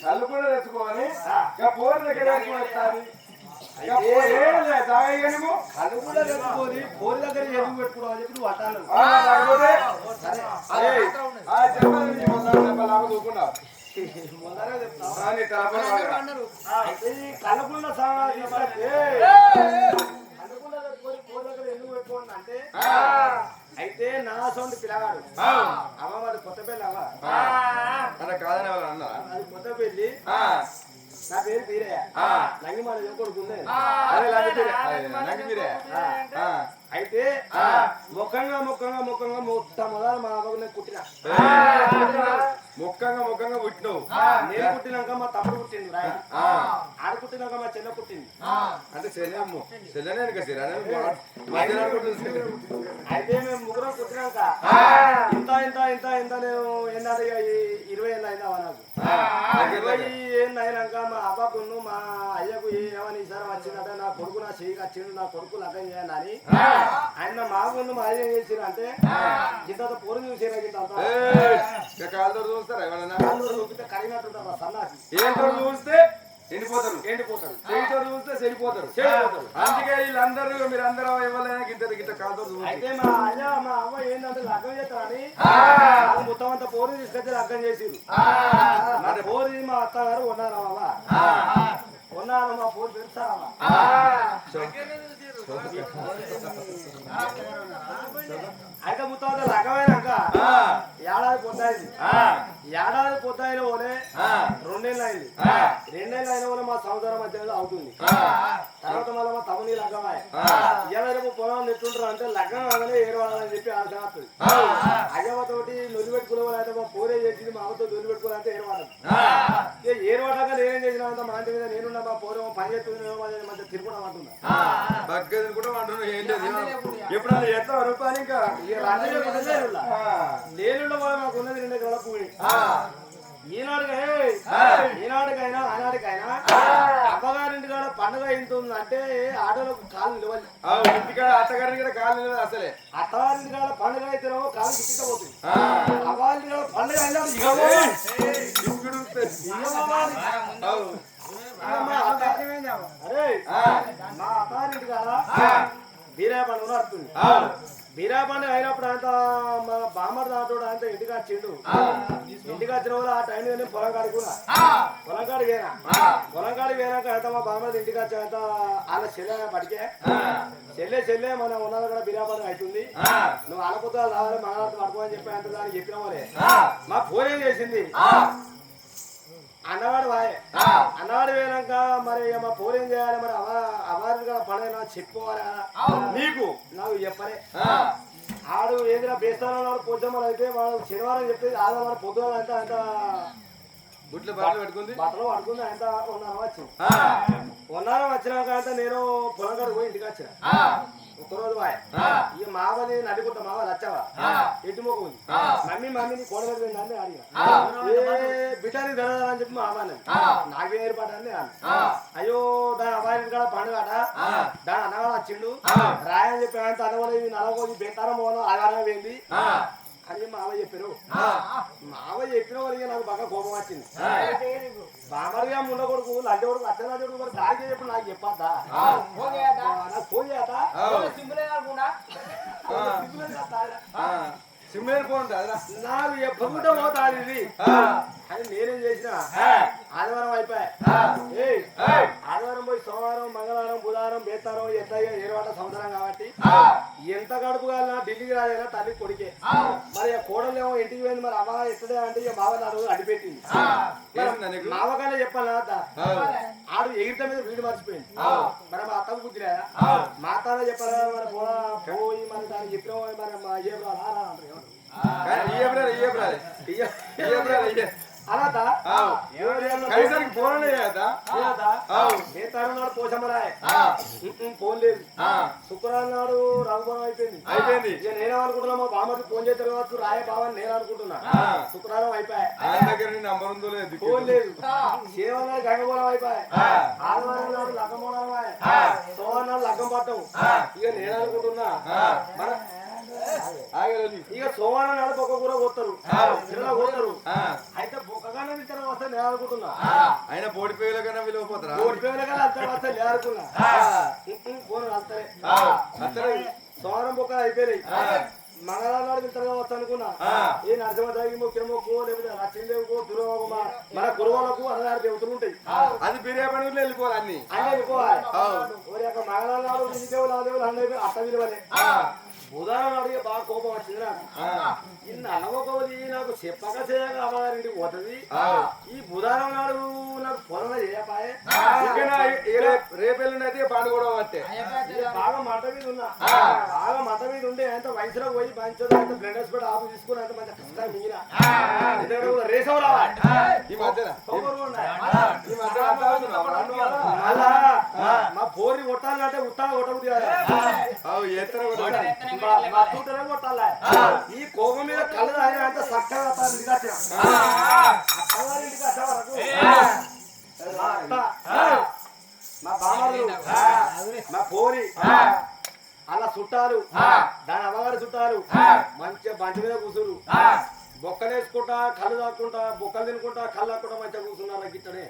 కళ్ళు కూడా తెచ్చుకోవాలి. ఇక పోరు దగ్గర కళ్ళు కూడా తెచ్చుకొని పోరి దగ్గర ఎందుకు పెట్టుకోవాలి చెప్పి నువ్వు అట్టాను. కళ్ళకుండా ఎందుకు పెట్టుకోండి అంటే అయితే నా సౌండ్ పిల్లగాడు అమ్మ మరి కొత్త పెళ్ళి అవ్వ కాదని ఎవరు అన్నా అది కొత్త పెళ్ళి. నా పేరు వీరయ్య నంగి మన కొడుకుందే. అయితే ముఖంగా ముఖంగా ముఖంగా మొట్టమొదలు మా అవ్వకు కుట్టిన ముఖంగా ముఖంగా పుట్టినవు. నేను పుట్టినాక మా తమ్ముడు పుట్టింది రాయ ఆడ పుట్టినాక మా చెల్లె పుట్టింది. అంటే చెల్లెమ్మ చెల్లెనే అయితే మేము ముగ్గురం పుట్టినాక ఇంత ఇంత ఇంత ఇంత నేను ఏంటంటే 20 ఏళ్ళు అయిందా నాకు 20 ఏళ్ళు అయినాక మా అబ్బాకును మా అయ్యకు ఏమని ఈసారి వచ్చిందంటే నా కొడుకు నా చెయ్యి వచ్చిండు నా కొడుకు లగ్గం చేయండి అని ఆయన మా ముందు మా అయ్య చేసిరు. అంటే ఇంత పొరు చూసారా ఇంత కాళ్ళతో చూస్తారా ఎవరన్నా చూపితే కడిగినట్టుంటారు మా సన్నాసి. ఏంటో చూస్తే ఎండిపోతారు చేయితో చూస్తే చెడిపోతారు. అందుకే వీళ్ళందరూ మీరందరూ ఇవ్వలేనా గిట్ట కాళ్ళతో అయితే మా అయ్య మా అవ్వ ఏంటంటే లగ్గం చేస్తారని మొత్తం అంతా పోరు తీసుకొచ్చి లగ్గం చేసిరు. మరి పోరు మా అత్తగారు ఉన్నారా ఉన్నాను మా పోరు పెడతారా అయితే మొత్తం అంతా లగ్గమైనాక ఏడాది పొద్దాయిన పోలే 2 నెలలు అయింది. 2 నెలలు అయిన పోలే మా సముద్రం మధ్యలో అవుతుంది. తర్వాత మళ్ళీ మా తమ్ముని లగ్గమాయ రేపు పొలం నెట్టుంటారు అంటే లగ్గం అవగానే ఏడవాలని చెప్పి ఆశ వస్తుంది. అయ్యవతోటి నొల్లి పెట్టుకునే అయితే మా పోరే చేసింది మా అమ్మతో నొల్లి పెట్టుకోవాలంటే ఏడవాలని ఏడవాటాక నేనేం చేసిన అంత మా ఇంటి మీద నేనున్నా మా పోరేమో పని చేస్తుంది మధ్య తిరుగుడం అంటున్నా కూడా అంటున్నా. ఏం లేదు ఎప్పుడన్నా ఎట్లా రూపాయలు ఇంకా నేనుండ మాకు ఉన్నది 2 ఎకరాల భూమి ఈనాటికైనా ఆనాటికైనా అబ్బగారింటి కాడ పండుగ అవుతుంది అంటే ఆటోలకు కాలు నిలవాలి. ఇంటికాడ అత్తగారిని కూడా కాలు నిలవదు అసలే. అత్తగారింటి కాడ పండుగ అయితేనేమో కాలు గిట్టుకపోతుంది. అవ్వారింటి కాడ పండుగ అయినాడు అరే మా అత్తగారింటి కాడ బీరా పండుగ నడుస్తుంది. బీరా పండుగ అయినప్పుడు అంత మా బామ్మర్ దాంతో అంత ఇంటికి వచ్చిండు. ఇంటికి వచ్చిన వాళ్ళు ఆ టైం నేను పొలం కాడికి కూడా పొలం కాడికి పోయినాక అంత మా బామ్మర్ ఇంటికి వచ్చి అంత వాళ్ళ చెల్లె పడికే చెల్లె మన ఉన్నది కూడా బీరా పండుగ అవుతుంది. నువ్వు ఆలపోతే రావాలి మంగళారతి పడుకోని చెప్పి అంత దానికి చెప్పిన వాళ్ళే మా ఫోన్ ఏం చేసింది అన్నవాడు వాయే. అన్నవాడు పోయినాక మరి మా ఫోన్ ఏం చేయాలి మరి అవారిగా పండుగ చెప్పుకోవాలి నీకు నాకు చెప్పలే. ఆడు ఏదైనా బేస్తానో పొద్దుమలు అయితే వాడు శనివారం చెప్పేది ఆదివారం పొద్దున అంటే అంత బట్టలు పడుకుంది అంత ఉన్నారం వచ్చింది. ఉన్నారం వచ్చినాక అంతా నేను పొలం కాడికి పోయి ఇంటికి వచ్చిన ఒక్కరోజు వాయ్. ఇక మావని నడుకుంటా మావ లచ్చవా ఎటు మొక్క ఉంది మమ్మీని కోడగలిగింది అని అడిగా బిడ్డని తినదని చెప్పి మా అమ్మాయి నాకే ఏర్పాటని అయ్యో దాని అబ్బాయి కాడ పండుగట దాని అన్నవాడు వచ్చిండు రాయని చెప్పి అంత అనవలేదు నలగోది బెంతారం పోను ఆధారం పోయింది అని మావయ్య చెప్పారు. మావయ్య చెప్పిన వాళ్ళకి నాకు బాగా కోపం వచ్చింది. బామరిగా ముండ కొడుకు లంచ కొడుకు అచ్చ కొడుకు మరి దానికి చెప్పి నాకు చెప్పద్దా నాకు ఫోన్ చేస్తా నాకు ఎప్పకుండా పోతాది ఇది అని నేనేం చేసిన ఆదివారం అయిపోయా. ఆదివారం పోయి సోమవారం మంగళవారం బుధవారం బేతారం ఎట్లయినా ఏరువాట సంవత్సరం కాబట్టి ఎంత గడుపు కాలినా ఢిల్లీకి రాజైనా తల్లి కొడికే. మరి కోడలేమో ఇంటికి పోయింది మరి అమ్మ ఎక్కడే అంటే ఇక మావ నాడు అడిపెట్టింది. మావకన్నా చెప్పాలి ఆడు ఎగిరిత మీద వీడు మర్చిపోయింది. మరి మా అత్తకు బుద్ధిరా మా అత్తనే చెప్పాలా మరి పోయి మరి దాన్ని చెప్పిన మరి మా అలాదా పోషమరాయ్ ఫోన్ లేదు. శుక్రవారం నాడు రంగుబరం అయిపోయింది. నేనేమనుకుంటున్నా మా బామ్మకి ఫోన్ చేస్తారు కావచ్చు రాయ బావని నేను అనుకుంటున్నా. శుక్రవారం అయిపోయాయి ఫోన్ లేదు. శనివారం నాడు గంగబోరం అయిపోయాయి. ఆదివారం నాడు లగ్గం పోవడం సోమవారం నాడు లగ్గం పట్టం. ఇక నేను అనుకుంటున్నా ఇక సోమవారం నాడు బొక్క కూర పోతారు పోతారు అయితే బొక్కగానే ఇతర వస్తే నేను అనుకుంటున్నా. ఆయన బోడి పేగుల కన్నా విలువపోతారా బోడి పేగుల కన్నా అంత వస్తే నేను అనుకున్నా. ఫోన్ వస్తాయి సోమవారం బొక్కలు అయిపోయినాయి. మంగళవారం నాడు ఇతరుగా వస్తా అనుకున్నా. ఏ నరసింహదేవికి మొక్కిన మొక్కు లేకపోతే లక్ష్మీదేవికో దుర్గకు మన కురువులకు అన్నదారు దేవతలు ఉంటాయి. అది బిర్యానీ పండుగలో వెళ్ళిపోవాలి అన్ని వెళ్ళిపోవాలి. మంగళవారం నాడు దేవులు ఆ దేవులు అందరూ అత్త విలువలే. బుధవారం నాడు బాగా కోపం వచ్చింది నాకు. ఇన్న అనవకోది నాకు చెప్పక చేయక అమ్మగారింటికి పోతుంది. ఈ బుధవారం నాడు నాకు పొలం చేయపాయే రేపెళ్ళినైతే పండుగ అంటే బాగా మంట మీద ఉన్నా. బాగా మంట మీద ఉండే అంత వయసులో పోయి పంచదు అంత బ్లడ్ హాస్పిటల్ ఆఫ్ తీసుకుని అంత మంచి కష్టం మిగిలిన రేసం రావాలి. ఈ మధ్యన మా బోర్ని కొట్టాలంటే ఉత్తాన కొట్టబుద్ది కదా కొట్టాలి. ఈ కోపం మీద కళ్ళు ఆయన అంత చక్కగా ఇంటికి వచ్చిన ఇంటికి వచ్చే వరకు మా బామ్మలు మా పోరి అలా చుట్టాలు దాని అమ్మగారు చుట్టాలు మంచిగా బంటి మీద కూర్చురు. బొక్కలు వేసుకుంటా కళ్ళు తాక్కుంటా బొక్కలు తినుకుంటా కళ్ళు తాక్కుంటా మంచిగా కూర్చున్నారు. గిట్టనే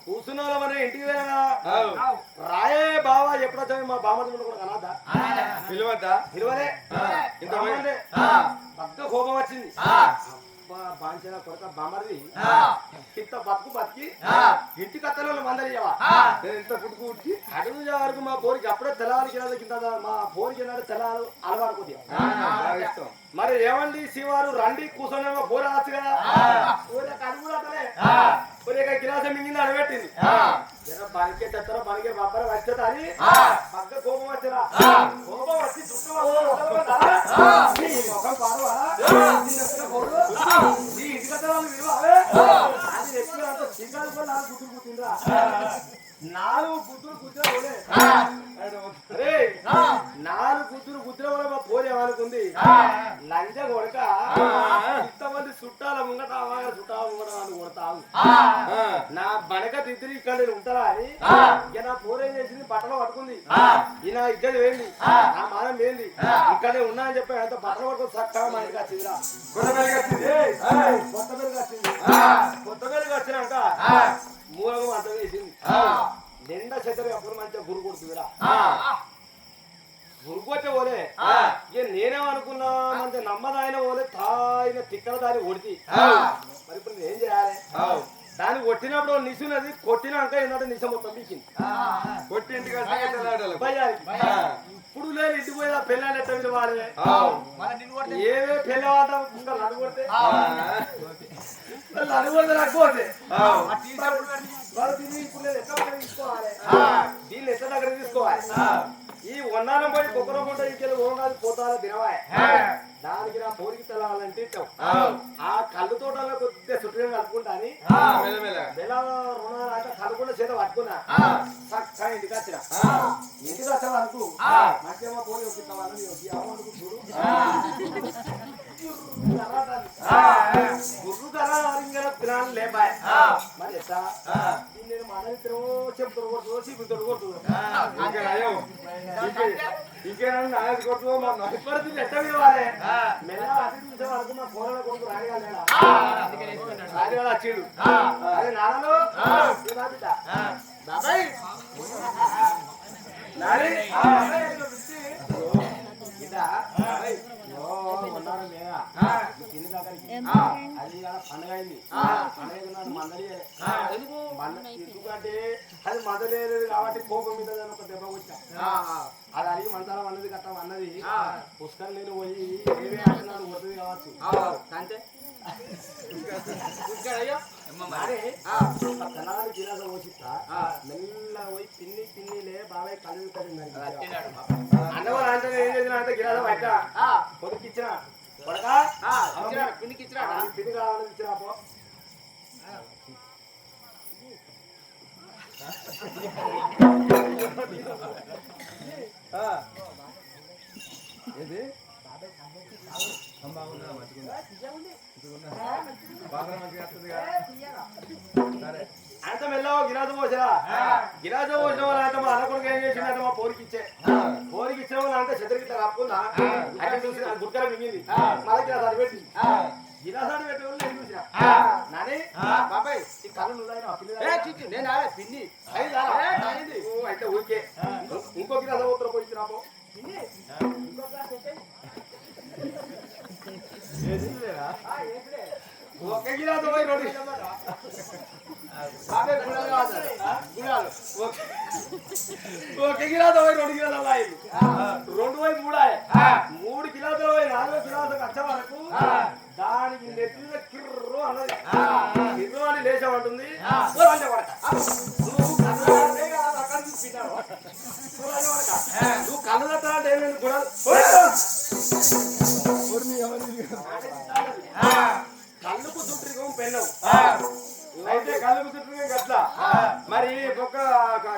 కూర్చున్న వాళ్ళ మరి ఇంటికి వెళ్ళగా రాయే బావా ఎప్పుడొచ్చా మా బామ్మ కూడా కలదా పిలువలే ఇంతమంది పెద్ద కోపం వచ్చింది. బాంచన కొరక బామ్మది ఇంత బతికి ఇంటికి అత్తలో మందరి ఇంత పుట్టుకు ఉట్టి అడుగు వరకు మా పోరికి అప్పుడే తెల్లారికి కింద మా పోరికి తెల్లారు అలవాటు కొద్దిగా. మరి ఏమండి శివారు రండి కూర్చొని పోరు రావచ్చు కదా అడుగు గిలాస మింగింది అడబెట్టింది. పనికే తెస్తారో పనికే బబ్బర వచ్చేది అని పక్క కోపం వచ్చారా కోపం వచ్చి ముఖం పాడవా నీ ఇంటికి విలువ అది ఎప్పుడు అంత శ్రీకాలు కూడా 4 గుడ్లు కూర్చుందా 4 గుడ్లు కూర్చోలే 4 గుడ్లు కూర్చోవడం మా పోరు ఏమనుకుంది లంజ కొడక ఇద్దరు ఏంది నా మానం ఏంది ఇక్కడే ఉన్నా అని చెప్పి ఎంత బట్టలు పట్టుకొని చక్కగా మా ఇంటికి వచ్చిందిరా కొత్త పెళ్ళికి వచ్చింది కొత్త పెళ్ళికి వచ్చినాక మూలకం అంత వేసింది నిండా చెద్దరు అప్పుడు మంచిగా గురు కొడుతుందిరా గురుకొచ్చే పోలే ఇక నేనేమనుకున్నా మంచి నమ్మదాయన పోలే తాయిన తిక్కల దాన్ని కొడితే మరి ఇప్పుడు నేను ఏం చేయాలి దాన్ని కొట్టినప్పుడు నిసునది కొట్టినాక ఏంటంటే నిశ మొత్తం పీకింది కొట్టింటికి ఇప్పుడు లేదు ఇంటికి పోయి పెళ్ళాలి ఎట్ట వాళ్ళే ఏవే పెళ్ళవాట ఇంకా నడుకొడితే నడుకొడితే నడుకోతే ఇప్పుడు లేదు ఎట్లా తీసుకోవాలి దీన్ని ఎట్లా దగ్గర తీసుకోవాలి ఈ వన్నారం పోయి కుక్కరకుంట ఇంకెళ్ళి ఓంగాది పోతారా తినవాయి దానికి నా పోరికి తెలవాలంటే ఆ కళ్ళు తోటలో కొద్దిగా చుట్టూ కలుపుకుంటాని బెల రుణాలు కలుపుకుంటే చేత పట్టుకున్నా చక్కగా ఇంటికి వచ్చిన ఇంటికి వచ్చా వరకు నాకేమో పోయి వచ్చిస్తామని చూడు గుర్రు ధర తినాలి లేపాయ మరి ఎట్లా నేను మనతో చెప్తాడు కొడుతుందో చీపుతాడు కొడుతుందో ఇంకేనా నాది కొడుతుందో మా నడిపడుతుంది ఎట్ట విడవాలి మెల్ల అతి చూసే వరకు మా ఫోన్లో కొడుకు రాజగాడు వచ్చిండు అదే నాన్నలో బాబాయ్ నాని ఉన్నారు మేఘా కింది దగ్గరికి అది పండుగ అయింది పండుగ మందలి ఎందుకంటే అది మందలేదు కాబట్టి కోపం మీద ఒక దెబ్బ వచ్చా అది అడిగి మంతాలం అన్నది గట్టం అన్నది పుష్కర్ నేను పోయి ఏవే అంటున్నాడు వద్దు కావచ్చు అంతే తెనాలి గిరాజ పోసిస్తా మెల్ల పోయి పిన్నిలే బాబాయ్ కళ్ళు అన్నవారు అంటే ఏం చేసిన అంటే గిరాజ బయట కొడుకిచ్చిన కొడకా పిన్నికి పిన్ని కావాలని ఇచ్చినా పో ఏది అంత మెల్లవో గిరాజ పోసిరా గిరాజ పోసిన వాళ్ళు అంటే మా అన్నకొడుకు ఏం చేసిందంటే మా పోరికి ఇచ్చిన వాళ్ళు అంటే చెద్దరికి కప్పుకుందా అంటే చూసి గుర్తెల మింగింది మళ్ళీ గిరాజ పెట్టి గిరాజ పెట్టే వాళ్ళు నేను చూసిన నాని బాబాయ్ ఈ కళ్ళు నేను పిన్ని అయితే ఊరికే ఇంకో గిరాజ ఉత్తర పోయి రాపో ఒకే గిరాజ పోయి రెండు ఒకే గిరాజ పోయి 2 గిరాజాలు అయింది 2 పోయి 3 3 గిరాజాలు పోయి 4 గిరాజాలకు వచ్చే వరకు దానికి నెత్తిలో కిర్రు అన్నది కిర్రు అని లేచామంటుంది నువ్వు కళ్ళు తట్టాలంటే ఏమైంది కూడా కళ్ళుకు చుట్టూ పెన్నవు అయితే కళ్ళకు చుట్టూ గట్లా మరి ఒక్క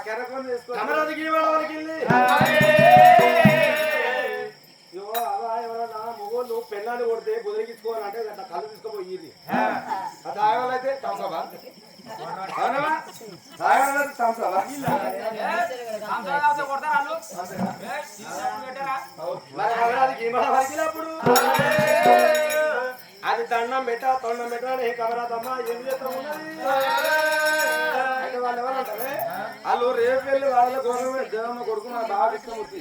కెరకొని చేసుకో అమరావతికి వాళ్ళకి ఎవరన్నా మొగోళ్ళు పెళ్ళాన్ని కొడితే బుదిరికించుకోవాలంటే అట్లా కళ్ళు తీసుకుపోయి తాగాలైతే థమ్సప్ తాగాలైతే థమ్సప్ మరి అమరావతికి వాళ్ళకినప్పుడు అది దండం పెట్ట తొండం పెట్టాలి కమరాదమ్మా ఏం చేస్తాము అంటే వాళ్ళు ఎవరంటారే వాళ్ళు రేపు వెళ్ళి వాళ్ళ గవర్నమెంట్ దేవమ్మ కొడుకు మా బాగా ఇష్టమూర్తి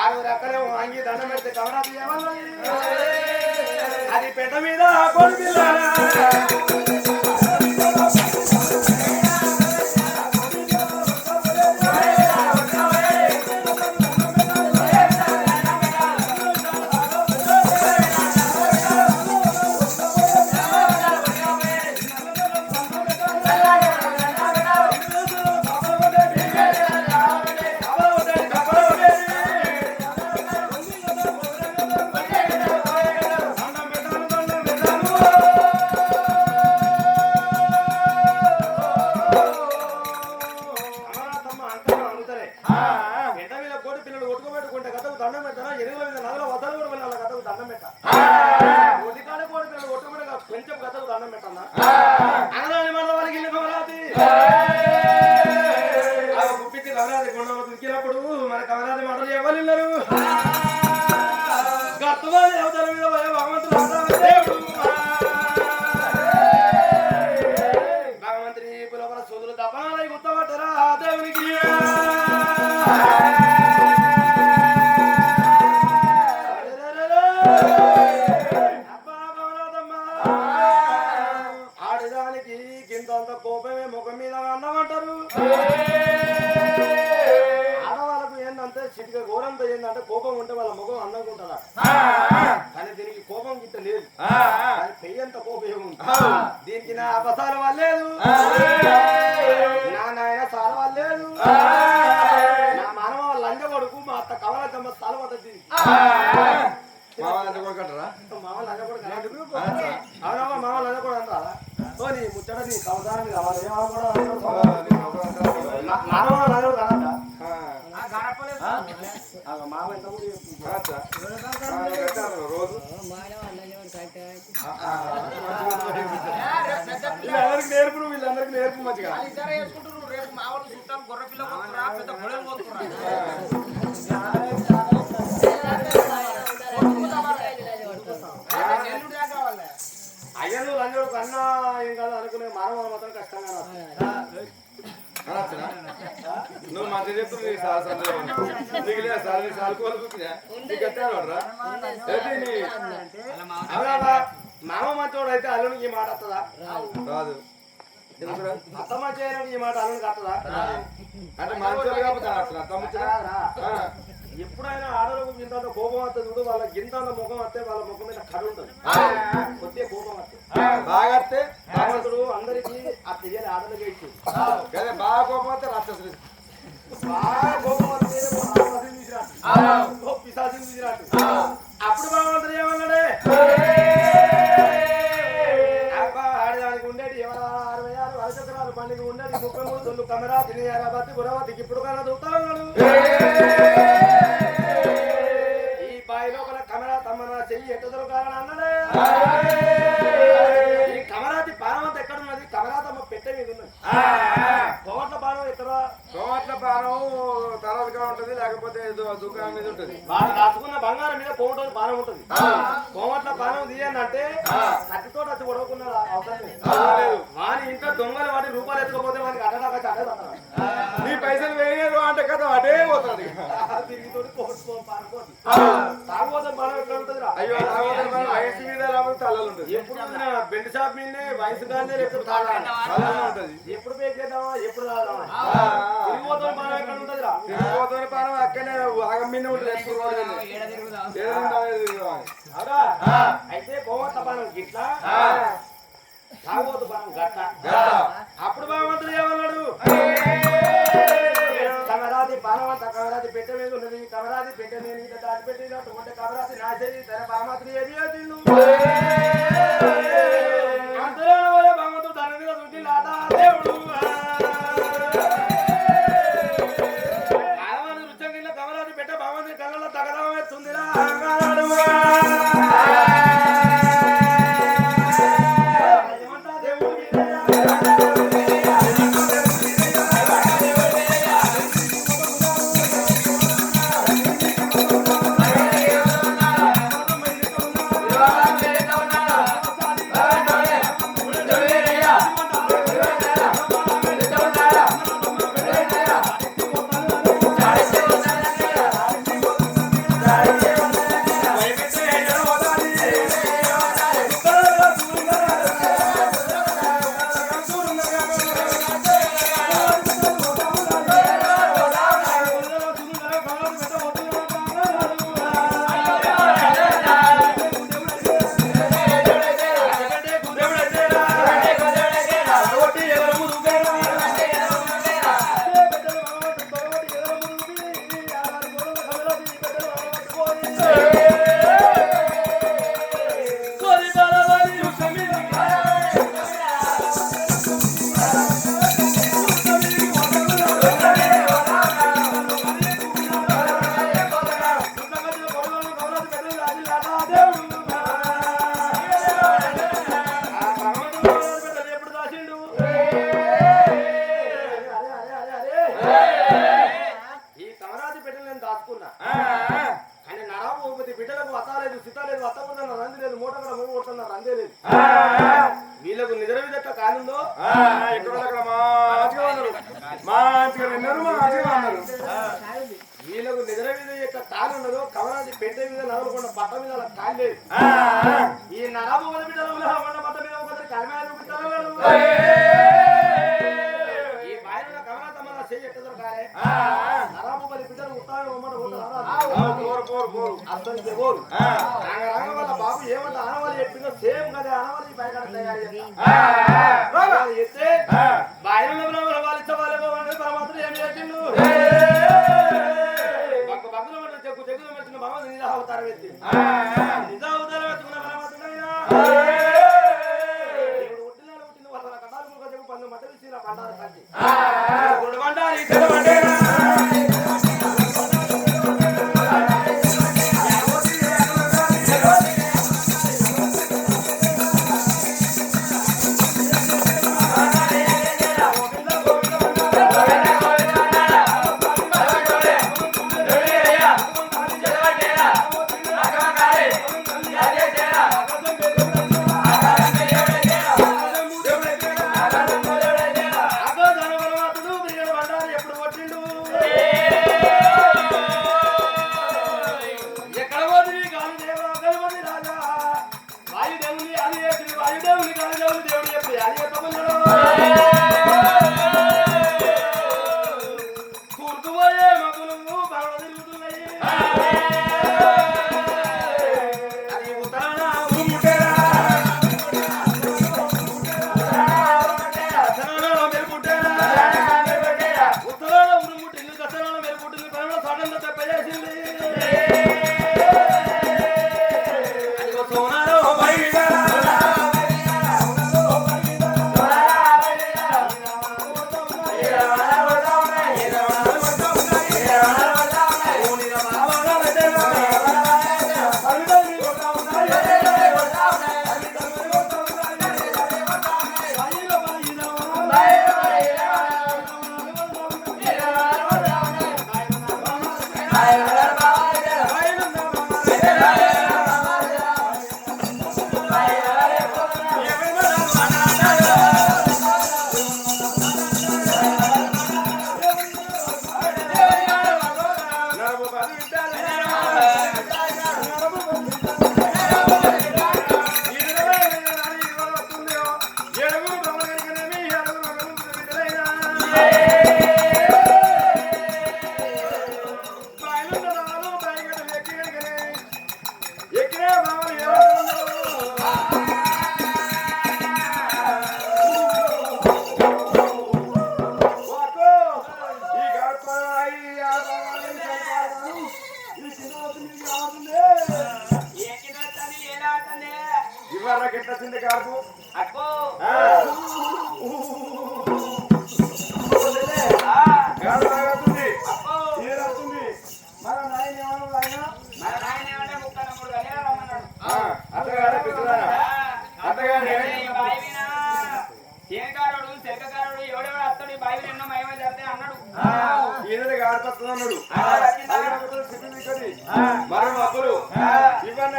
6 ఎకరే వాంగి దండం పెడితే కమరాది అది పెట్ట మీద కొడుకు మన కమరాది మాటలు ఎవరిన్నారు గట్టుగా దేవతల మీద భగవంతుడు దేవుడు భగవంతుని లోపల సోదరులు తపనాలై గుర్తపట్టరా దేవునికి ఆడదానికి గింతంత కోపమే ముఖం మీద అన్నమంటారు ఆడవాళ్ళకు ఏంటంటే చిటిక ఘోరంతో ఏంటంటే కోపం ఉంటే వాళ్ళ ముఖం అందంగా ఉంటుందా కానీ దీనికి కోపం గిట్ట లేదు పెయ్యంత కోపం ఉంది దీనికి నా అపసారం వాళ్ళలేదు నా నాయన సాల వాళ్ళలేదు నా మానవ లంజ కొడుకు మా అత్త కవలమ్మ స్థలం పద్ధతి మామ లంజ కొడుకు అంటారా మామ లంజ కొడుకు అవునమ్మా మామ లంజ కొడుకు అంటారా ఓ నీ ముచ్చట నీ సంసారం కావాలి మానవ లంజ కొడుకు అనంట మామ ఎంత రోజు వీళ్ళందరికి నేర్పు వీళ్ళందరికి నేర్పు మంచిగా అయ్యను లంజోడు అన్నా ఏం కాదు అనుకునే మానవ మాత్రం కష్టంగా నువ్వు మంచిగా చెప్తుంది మామ మంచోడు అయితే అల్లునికి ఈ మాట వస్తుందా రాదు అత్త మంచి ఈ మాట అల్లునికి వస్తుందా అంటే మంచోడు కాబట్టి ఎప్పుడైనా ఆడలకు ఇంత కోపం వస్తుంది చూడు వాళ్ళ గింత ముఖం వస్తే వాళ్ళ ముఖం మీద కడు ఉంటుంది కొద్దిగా కోపం వస్తే బాగా వస్తే భగవంతుడు అందరికి ఆ తెలియని ఆడలకే ఇచ్చింది బాగా కోపం వస్తే రాక్షసులు బాగా కోపం వస్తే పిశాచి తీసినట్టు అప్పుడు భగవంతుడు ఏమన్నాడే ఆడదానికి ఉండేది 66 వయసకరాలు పండుగ ఉండేది 33 దొల్లు కమరా తినేయారా బతి గురవతికి ఇప్పుడు కన్నా చూస్తాడు లోపల కమరా తమ్మన చెయ్యి ఎట్ట దొరకాలని అన్నాడే ఈ కమరాతి పానం ఎక్కడ ఉన్నది కమరాతమ్మ పెట్టె మీద ఉన్నది కోమట్ల పానం ఎక్కడ కోమట్ల పానం తరచుగా ఉంటది లేకపోతే దుకాణం మీద ఉంటది వాళ్ళు దాచుకున్న బంగారం మీద కోమటోని పానం ఉంటది కోమట్ల పానం తీయండి కత్తితో వచ్చి ఉడవకున్న అవసరం లేదు వాని ఇంట్లో దొంగలు వాటి రూపాయలు ఎత్తుకపోతే వానికి అడ్డదాకా చట్టే నీ పైసలు వేయరు అంటే కదా అటే పోతుంది తిరిగితో తాగోతం పానం ఎక్కడ ఉంటుంది అయ్యో తాగోతం పానం వయసు మీద లేకపోతే తల్లలు ఉంటుంది ఎప్పుడు బెండ్ షాప్ మీదనే వయసు కానీ ఎప్పుడు తాగాలి ఎప్పుడు పేకేద్దామా ఎప్పుడు తాగుదామా తిరిగిపోతున్న పానం ఎక్కడ ఉంటుంది తిరిగిపోతున్న పానం అక్కడనే ఆగం మీద ఉంటుంది అయితే కోమట్ల పానం గిట్లా తాగోతు పానం గట్ట అప్పుడు భగవంతుడు ఏమన్నాడు కమరాది పానం అంతా కమరాది పెట్టె మీద ఉన్నది కమరాది పెట్టె నేను ఇంత దాటి పెట్టినట్టు ఉంటే కమరాది నా చేసి తన పరమాత్మ ఏది తిండు అంతలో భగవంతుడు తన మీద చుట్టి లాట దేవుడు రుచంగిల్ల కమరాది పెట్టె భగవంతుని కళ్ళలో తగదమవుతుందిరా లేదు సిత లేదు అత్త కొడుతున్నారు రంది లేదు మూట కూడా మూడు కొడుతున్నారు రందే లేదు వీళ్ళకు నిద్ర విధక్క కానుందో వీళ్ళకు నిద్ర మీద యొక్క కాలు ఉండదు కవరాది పెద్ద మీద నడవకుండా పట్ట మీద అలా కాలు లేదు ఈ నరాబు బిడ్డలు పట్ట మీద ఒకరి కలమేలు ఈ బాయిలో కవరా తమ చెయ్యట్టదు కాలే నరాబు బలి బిడ్డలు ఉత్తాయి ఉమ్మడి అర్థం పోరు రంగ వాళ్ళ బాబు ఏమంటే ఆనవాళ్ళు చెప్పిందో సేమ్ కదా ఆనవాళ్ళు బయట తయారు చేస్తే బాయిలో వాళ్ళు ఇచ్చవాళ్ళు పరమాత్మ ఏం చేసిండు భగవంతుడు నిజ అవతారం ఎత్తి నిజ అవతారం ఎత్తుకున్న భగవంతుడైనా పుట్టిన వాళ్ళ కథాలు చెప్పు పండు మత విషయం పండారు కంటి ఇవన్నీ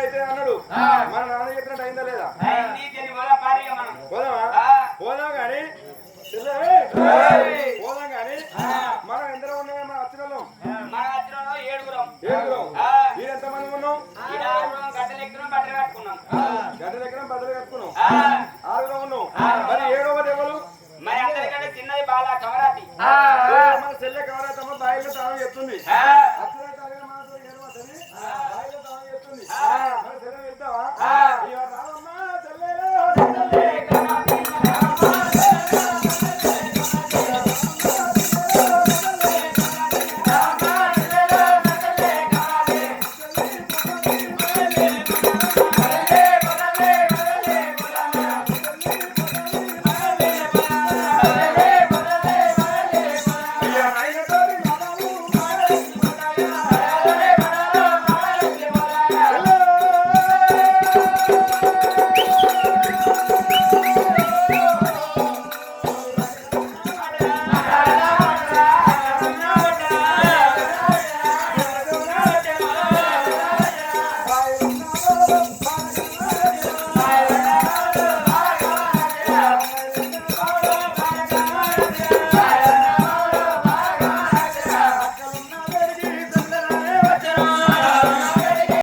అయితే